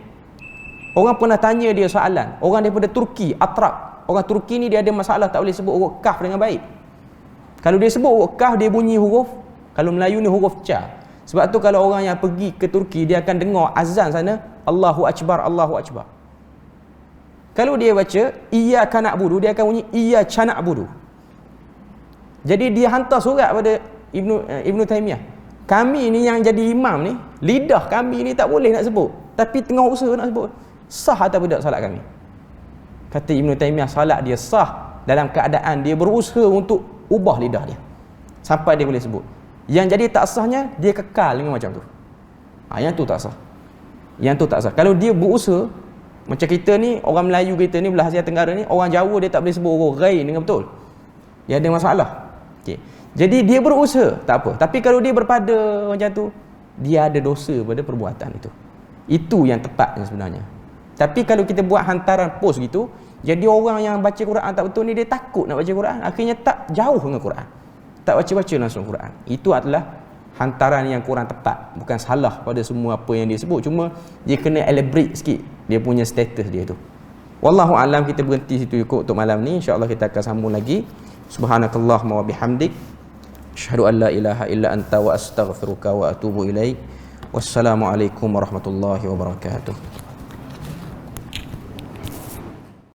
orang pernah tanya dia soalan, orang daripada Turki, Atrak. Orang Turki ni dia ada masalah, tak boleh sebut huruf kaf dengan baik. Kalau dia sebut huruf kaf, dia bunyi huruf, kalau Melayu ni huruf ca. Sebab tu kalau orang yang pergi ke Turki, dia akan dengar azan sana, Allahu Akbar, Allahu Akbar. Kalau dia baca iyyaka na'budu, dia akan bunyi iyyaka na'budu. Jadi dia hantar surat pada Ibnu Taimiyah. Kami ni yang jadi imam ni, lidah kami ni tak boleh nak sebut, tapi tengah usaha nak sebut. Sah atau tidak salat kami? Kata Ibnu Taimiyah, salat dia sah dalam keadaan dia berusaha untuk ubah lidah dia sampai dia boleh sebut. Yang jadi tak sahnya, dia kekal dengan macam tu. Yang tu tak sah. Yang tu tak sah. Kalau dia berusaha, macam kita ni, orang Melayu kita ni, belah Asia Tenggara ni, orang Jawa dia tak boleh sebut huruf ghain dengan betul. Dia ada masalah. Okay. Jadi dia berusaha, tak apa. Tapi kalau dia berpada macam tu, dia ada dosa pada perbuatan itu. Itu yang tepatnya sebenarnya. Tapi kalau kita buat hantaran post gitu, jadi orang yang baca Quran tak betul ni, dia takut nak baca Quran, akhirnya tak jauh dengan Quran, tak baca-baca langsung Quran. Itu adalah hantaran yang kurang tepat. Bukan salah pada semua apa yang dia sebut, cuma dia kena elaborate sikit dia punya status dia tu. Wallahu alam. Kita berhenti situ cukup untuk malam ni. InsyaAllah kita akan sambung lagi. Subhanakallahumma wa bihamdik, asyhadu an la ilaha illa anta wa astaghfiruka wa atubu ilaik. Wassalamualaikum warahmatullahi wabarakatuh.